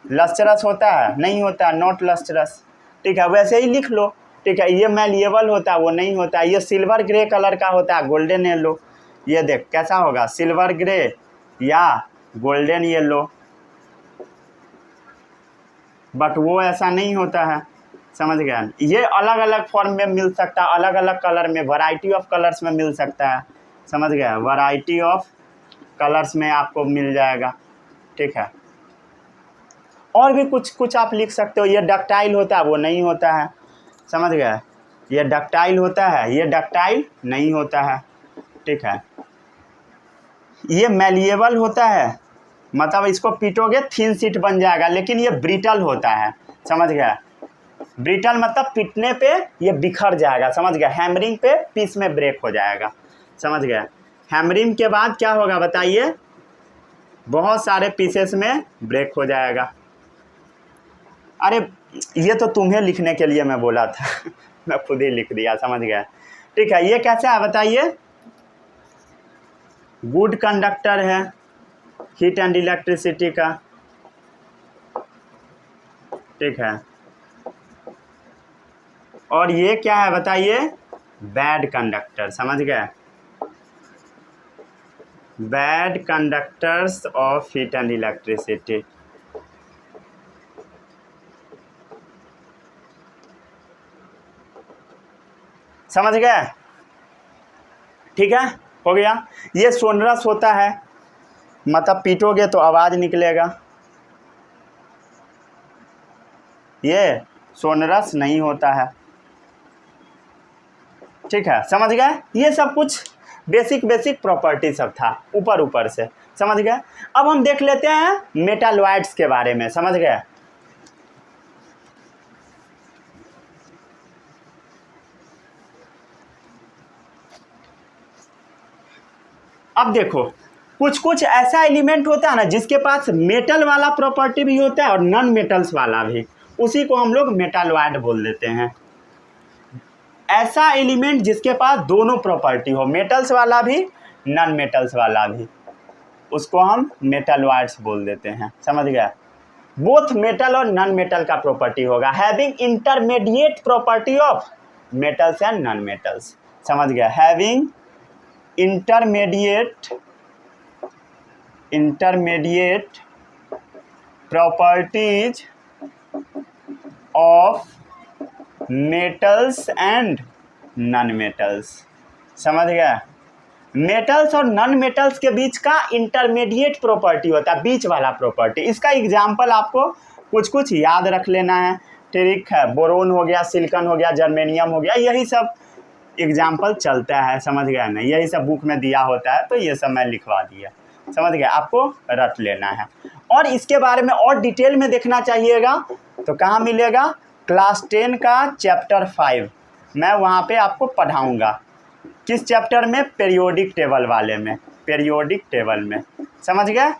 लस्ट्रस होता है, नहीं होता, नॉट लस्ट्रस, ठीक है, वैसे ही लिख लो, ठीक है। ये मैलिएबल होता है, वो नहीं होता। ये सिल्वर ग्रे कलर का होता है, गोल्डन येलो, ये देख कैसा होगा, सिल्वर ग्रे या गोल्डन येलो, बट वो ऐसा नहीं होता है, समझ गया। ये अलग अलग फॉर्म में मिल सकता है, अलग अलग कलर में, वैरायटी ऑफ कलर्स में मिल सकता है, समझ गया, वैरायटी ऑफ कलर्स में आपको मिल जाएगा, ठीक है। और भी कुछ कुछ आप लिख सकते हो। ये डक्टाइल होता है, वो नहीं होता है, समझ गया। ये डक्टाइल होता है, ये डक्टाइल नहीं होता है, ठीक है। ये मैलिएबल होता है, मतलब इसको पीटोगे थिन शीट बन जाएगा, लेकिन ये ब्रिटल होता है, समझ गया। ब्रिटल मतलब पीटने पे ये बिखर जाएगा, समझ गया। हैमरिंग पे पीस में ब्रेक हो जाएगा, समझ गया। हैमरिंग के बाद क्या होगा बताइए, बहुत सारे पीसेस में ब्रेक हो जाएगा। अरे ये तो तुम्हें लिखने के लिए मैं बोला था मैं खुद ही लिख दिया, समझ गया, ठीक है। ये कैसा है बताइए, गुड कंडक्टर है हीट एंड इलेक्ट्रिसिटी का, ठीक है। और ये क्या है बताइए, बैड कंडक्टर, समझ गए, bad conductors of heat and electricity, समझ गए, ठीक है, हो गया। ये सोनरस होता है, मतलब पीटोगे तो आवाज़ निकलेगा, ये सोनरस नहीं होता है, ठीक है, समझ गए। ये सब कुछ बेसिक बेसिक प्रॉपर्टी सब था ऊपर ऊपर से, समझ गए। अब हम देख लेते हैं मेटालॉइड्स के बारे में, समझ गए। अब देखो कुछ कुछ ऐसा एलिमेंट होता है ना जिसके पास मेटल वाला प्रॉपर्टी भी होता है और नॉन मेटल्स वाला भी, उसी को हम लोग मेटालॉइड बोल देते हैं। ऐसा एलिमेंट जिसके पास दोनों प्रॉपर्टी हो, मेटल्स वाला भी नॉन मेटल्स वाला भी, उसको हम मेटालॉइड्स बोल देते हैं, समझ गया। बोथ मेटल और नॉन मेटल का प्रॉपर्टी होगा, having intermediate property of metals and non metals, समझ गया। Having intermediate properties of metals and non metals, समझ गया। मेटल्स और नॉन मेटल्स के बीच का इंटरमीडिएट प्रॉपर्टी होता है, बीच वाला प्रॉपर्टी। इसका एग्जाम्पल आपको कुछ कुछ याद रख लेना है, ठीक है। बोरोन हो गया, सिलिकॉन हो गया, जर्मेनियम हो गया, यही सब एग्जाम्पल चलता है, समझ गया ना। यही सब बुक में दिया होता है, तो ये सब मैं लिखवा दिया, समझ गया। आपको रट लेना है। और इसके बारे में और डिटेल में देखना चाहिएगा तो कहाँ मिलेगा, क्लास 10 का चैप्टर 5 मैं वहाँ पे आपको पढ़ाऊँगा। किस चैप्टर में, पीरियोडिक टेबल वाले में, पीरियोडिक टेबल में, समझ गए,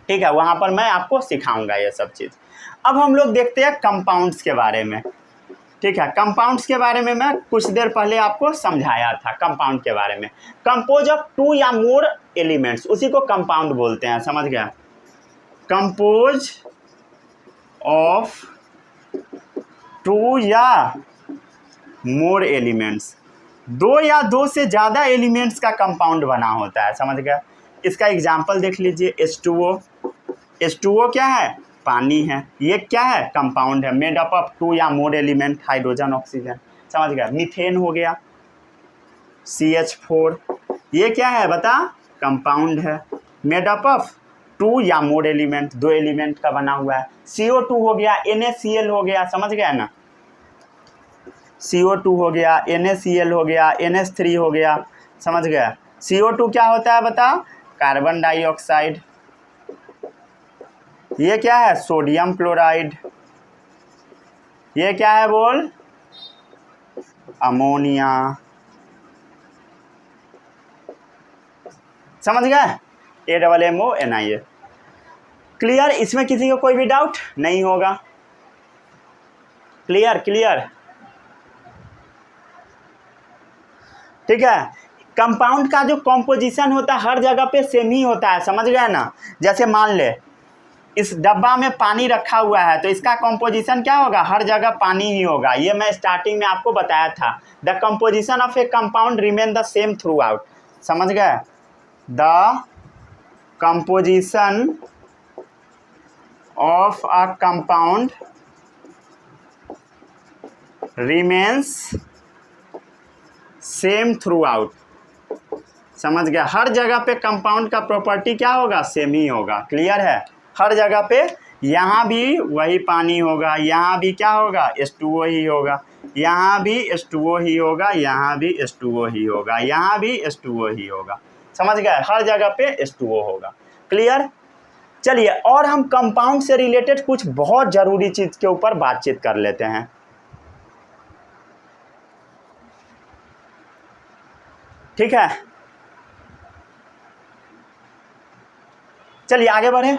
ठीक है। वहाँ पर मैं आपको सिखाऊंगा ये सब चीज़। अब हम लोग देखते हैं कंपाउंड्स के बारे में, ठीक है। कंपाउंड्स के बारे में मैं कुछ देर पहले आपको समझाया था। कंपाउंड के बारे में, कंपोज ऑफ 2 या मोर एलिमेंट्स, उसी को कंपाउंड बोलते हैं, समझ गया। कंपोज ऑफ 2 या मोर एलिमेंट्स, 2 या 2 से ज़्यादा एलिमेंट्स का कंपाउंड बना होता है, समझ गया। इसका एग्जाम्पल देख लीजिए, H2O। H2O क्या है, पानी है। ये क्या है, कंपाउंड है, मेड अप ऑफ 2 या मोर एलिमेंट, हाइड्रोजन ऑक्सीजन, समझ गया। मीथेन हो गया, CH4, ये क्या है बता, कंपाउंड है, मेड अप ऑफ 2 या मोर एलिमेंट, 2 एलिमेंट का बना हुआ है। CO2 हो गया, NaCl हो गया, समझ गया ना। CO2 हो गया, NaCl हो गया, NH3 हो गया, समझ गया। CO2 क्या होता है बता, कार्बन डाइऑक्साइड। ये क्या है, सोडियम क्लोराइड। ये क्या है बोल, अमोनिया, समझ गए। AMMONIA, clear. इसमें किसी को कोई भी डाउट नहीं होगा, क्लियर क्लियर, ठीक है। कंपाउंड का जो कॉम्पोजिशन होता है हर जगह पे सेम ही होता है, समझ गए ना। जैसे मान ले इस डब्बा में पानी रखा हुआ है तो इसका कॉम्पोजिशन क्या होगा, हर जगह पानी ही होगा। ये मैं स्टार्टिंग में आपको बताया था। The composition of a compound remain the same through out, समझ गए। The composition of a compound remains same through out, समझ गया। हर जगह पे कंपाउंड का प्रॉपर्टी क्या होगा, सेम ही होगा, क्लियर है। हर जगह पे, यहाँ भी वही पानी होगा, यहाँ भी क्या होगा, H2O ही होगा, यहाँ भी H2O ही होगा, यहाँ भी H2O ही होगा, यहाँ भी H2O ही होगा, समझ गए। हर जगह पे H2O होगा, क्लियर। चलिए और हम कंपाउंड से रिलेटेड कुछ बहुत ज़रूरी चीज़ के ऊपर बातचीत कर लेते हैं, ठीक है। चलिए आगे बढ़े।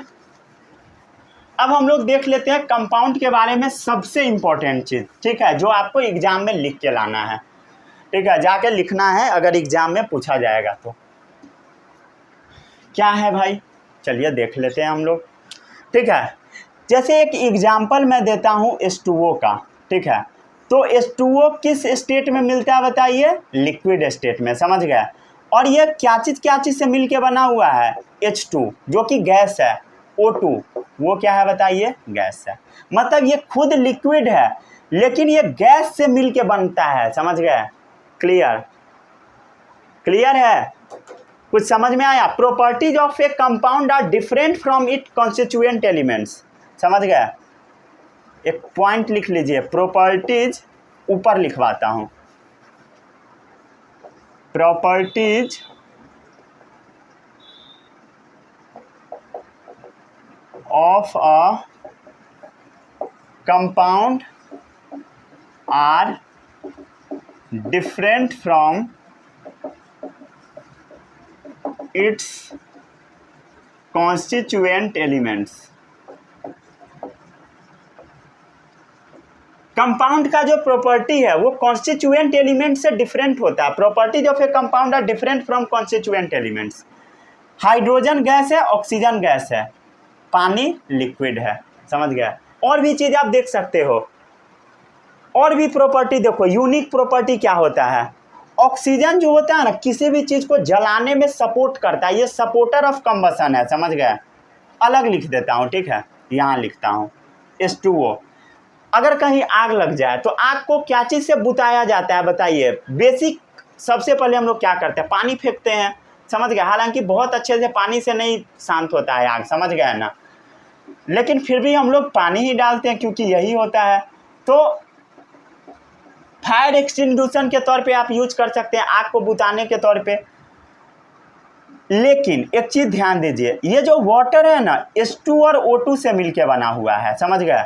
अब हम लोग देख लेते हैं कंपाउंड के बारे में सबसे इम्पोर्टेंट चीज़, ठीक है, जो आपको एग्जाम में लिख के लाना है, ठीक है, जाके लिखना है अगर एग्जाम में पूछा जाएगा तो। क्या है भाई, चलिए देख लेते हैं हम लोग, ठीक है। जैसे एक एग्जाम्पल मैं देता हूँ H2O का, ठीक है। तो H2O किस स्टेट में मिलता है बताइए, लिक्विड स्टेट में, समझ गए। और ये क्या चीज़ से मिल के बना हुआ है, H2 जो कि गैस है, O2 वो क्या है बताइए, गैस है। मतलब ये खुद लिक्विड है लेकिन ये गैस से मिल के बनता है, समझ गए, क्लियर क्लियर है, कुछ समझ में आया। Properties of a compound are different from it constituent elements, समझ गए। एक पॉइंट लिख लीजिए, प्रॉपर्टीज ऊपर लिखवाता हूँ, properties of a compound are different from its constituent elements. Compound का जो प्रॉपर्टी है वो कॉन्स्टिट्यूएंट एलिमेंट से डिफरेंट होता है। Properties of a compound are different from constituent elements. Hydrogen gas है, ऑक्सीजन गैस है, पानी लिक्विड है, समझ गया। और भी चीज़ आप देख सकते हो, और भी प्रॉपर्टी देखो। यूनिक प्रॉपर्टी क्या होता है, ऑक्सीजन जो होता है ना किसी भी चीज़ को जलाने में सपोर्ट करता है, ये सपोर्टर ऑफ कंबसन है, समझ गए। अलग लिख देता हूँ, ठीक है, यहाँ लिखता हूँ H2O। अगर कहीं आग लग जाए तो आग को क्या चीज़ से बुताया जाता है बताइए। बेसिक सबसे पहले हम लोग क्या करते हैं, पानी फेंकते हैं, समझ गए। हालांकि बहुत अच्छे से पानी से नहीं शांत होता है आग, समझ गए ना, लेकिन फिर भी हम लोग पानी ही डालते हैं क्योंकि यही होता है। तो फायर एक्सटिंग्विशन के तौर पे आप यूज कर सकते हैं आग को बुताने के तौर पे। लेकिन एक चीज़ ध्यान दीजिए, ये जो वाटर है ना H2 और O2 से मिलके बना हुआ है, समझ गए।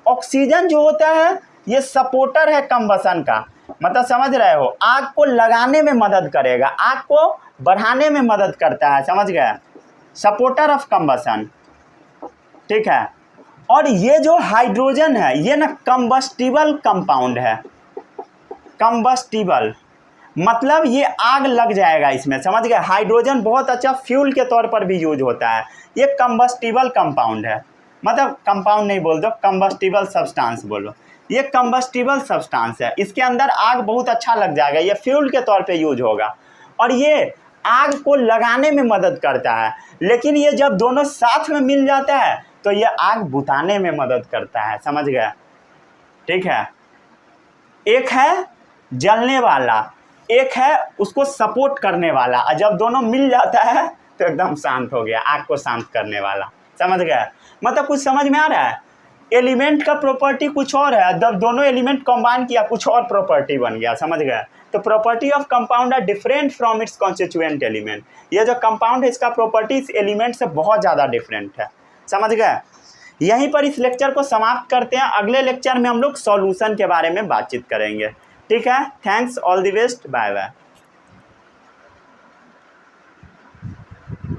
ऑक्सीजन जो होता है ये सपोर्टर है कंबसन का, मतलब समझ रहे हो, आग को लगाने में मदद करेगा, आग को बढ़ाने में मदद करता है, समझ गए, सपोर्टर ऑफ कंबसन, ठीक है। और ये जो हाइड्रोजन है ये ना कंबस्टिबल कंपाउंड है। कंबस्टिबल मतलब ये आग लग जाएगा इसमें, समझ गए। हाइड्रोजन बहुत अच्छा फ्यूल के तौर पर भी यूज होता है। ये कंबस्टिबल कंपाउंड है, मतलब कंपाउंड नहीं बोल दो, कंबस्टिबल सब्सटेंस बोलो। ये कंबस्टिबल सब्सटेंस है, इसके अंदर आग बहुत अच्छा लग जाएगा, ये फ्यूल के तौर पे यूज होगा और ये आग को लगाने में मदद करता है। लेकिन ये जब दोनों साथ में मिल जाता है तो ये आग बुताने में मदद करता है, समझ गए, ठीक है। एक है जलने वाला, एक है उसको सपोर्ट करने वाला, और जब दोनों मिल जाता है तो एकदम शांत हो गया, आग को शांत करने वाला, समझ गए। मतलब कुछ समझ में आ रहा है। एलिमेंट का प्रॉपर्टी कुछ और है, जब दोनों एलिमेंट कंबाइन किया कुछ और प्रॉपर्टी बन गया, समझ गए। तो property of compound are different from its constituent element. ये जो कंपाउंड है इसका प्रॉपर्टी इस एलिमेंट से बहुत ज़्यादा डिफरेंट है, समझ गए। यहीं पर इस लेक्चर को समाप्त करते हैं। अगले लेक्चर में हम लोग सॉल्यूशन के बारे में बातचीत करेंगे, ठीक है। Thanks, all the best, bye bye.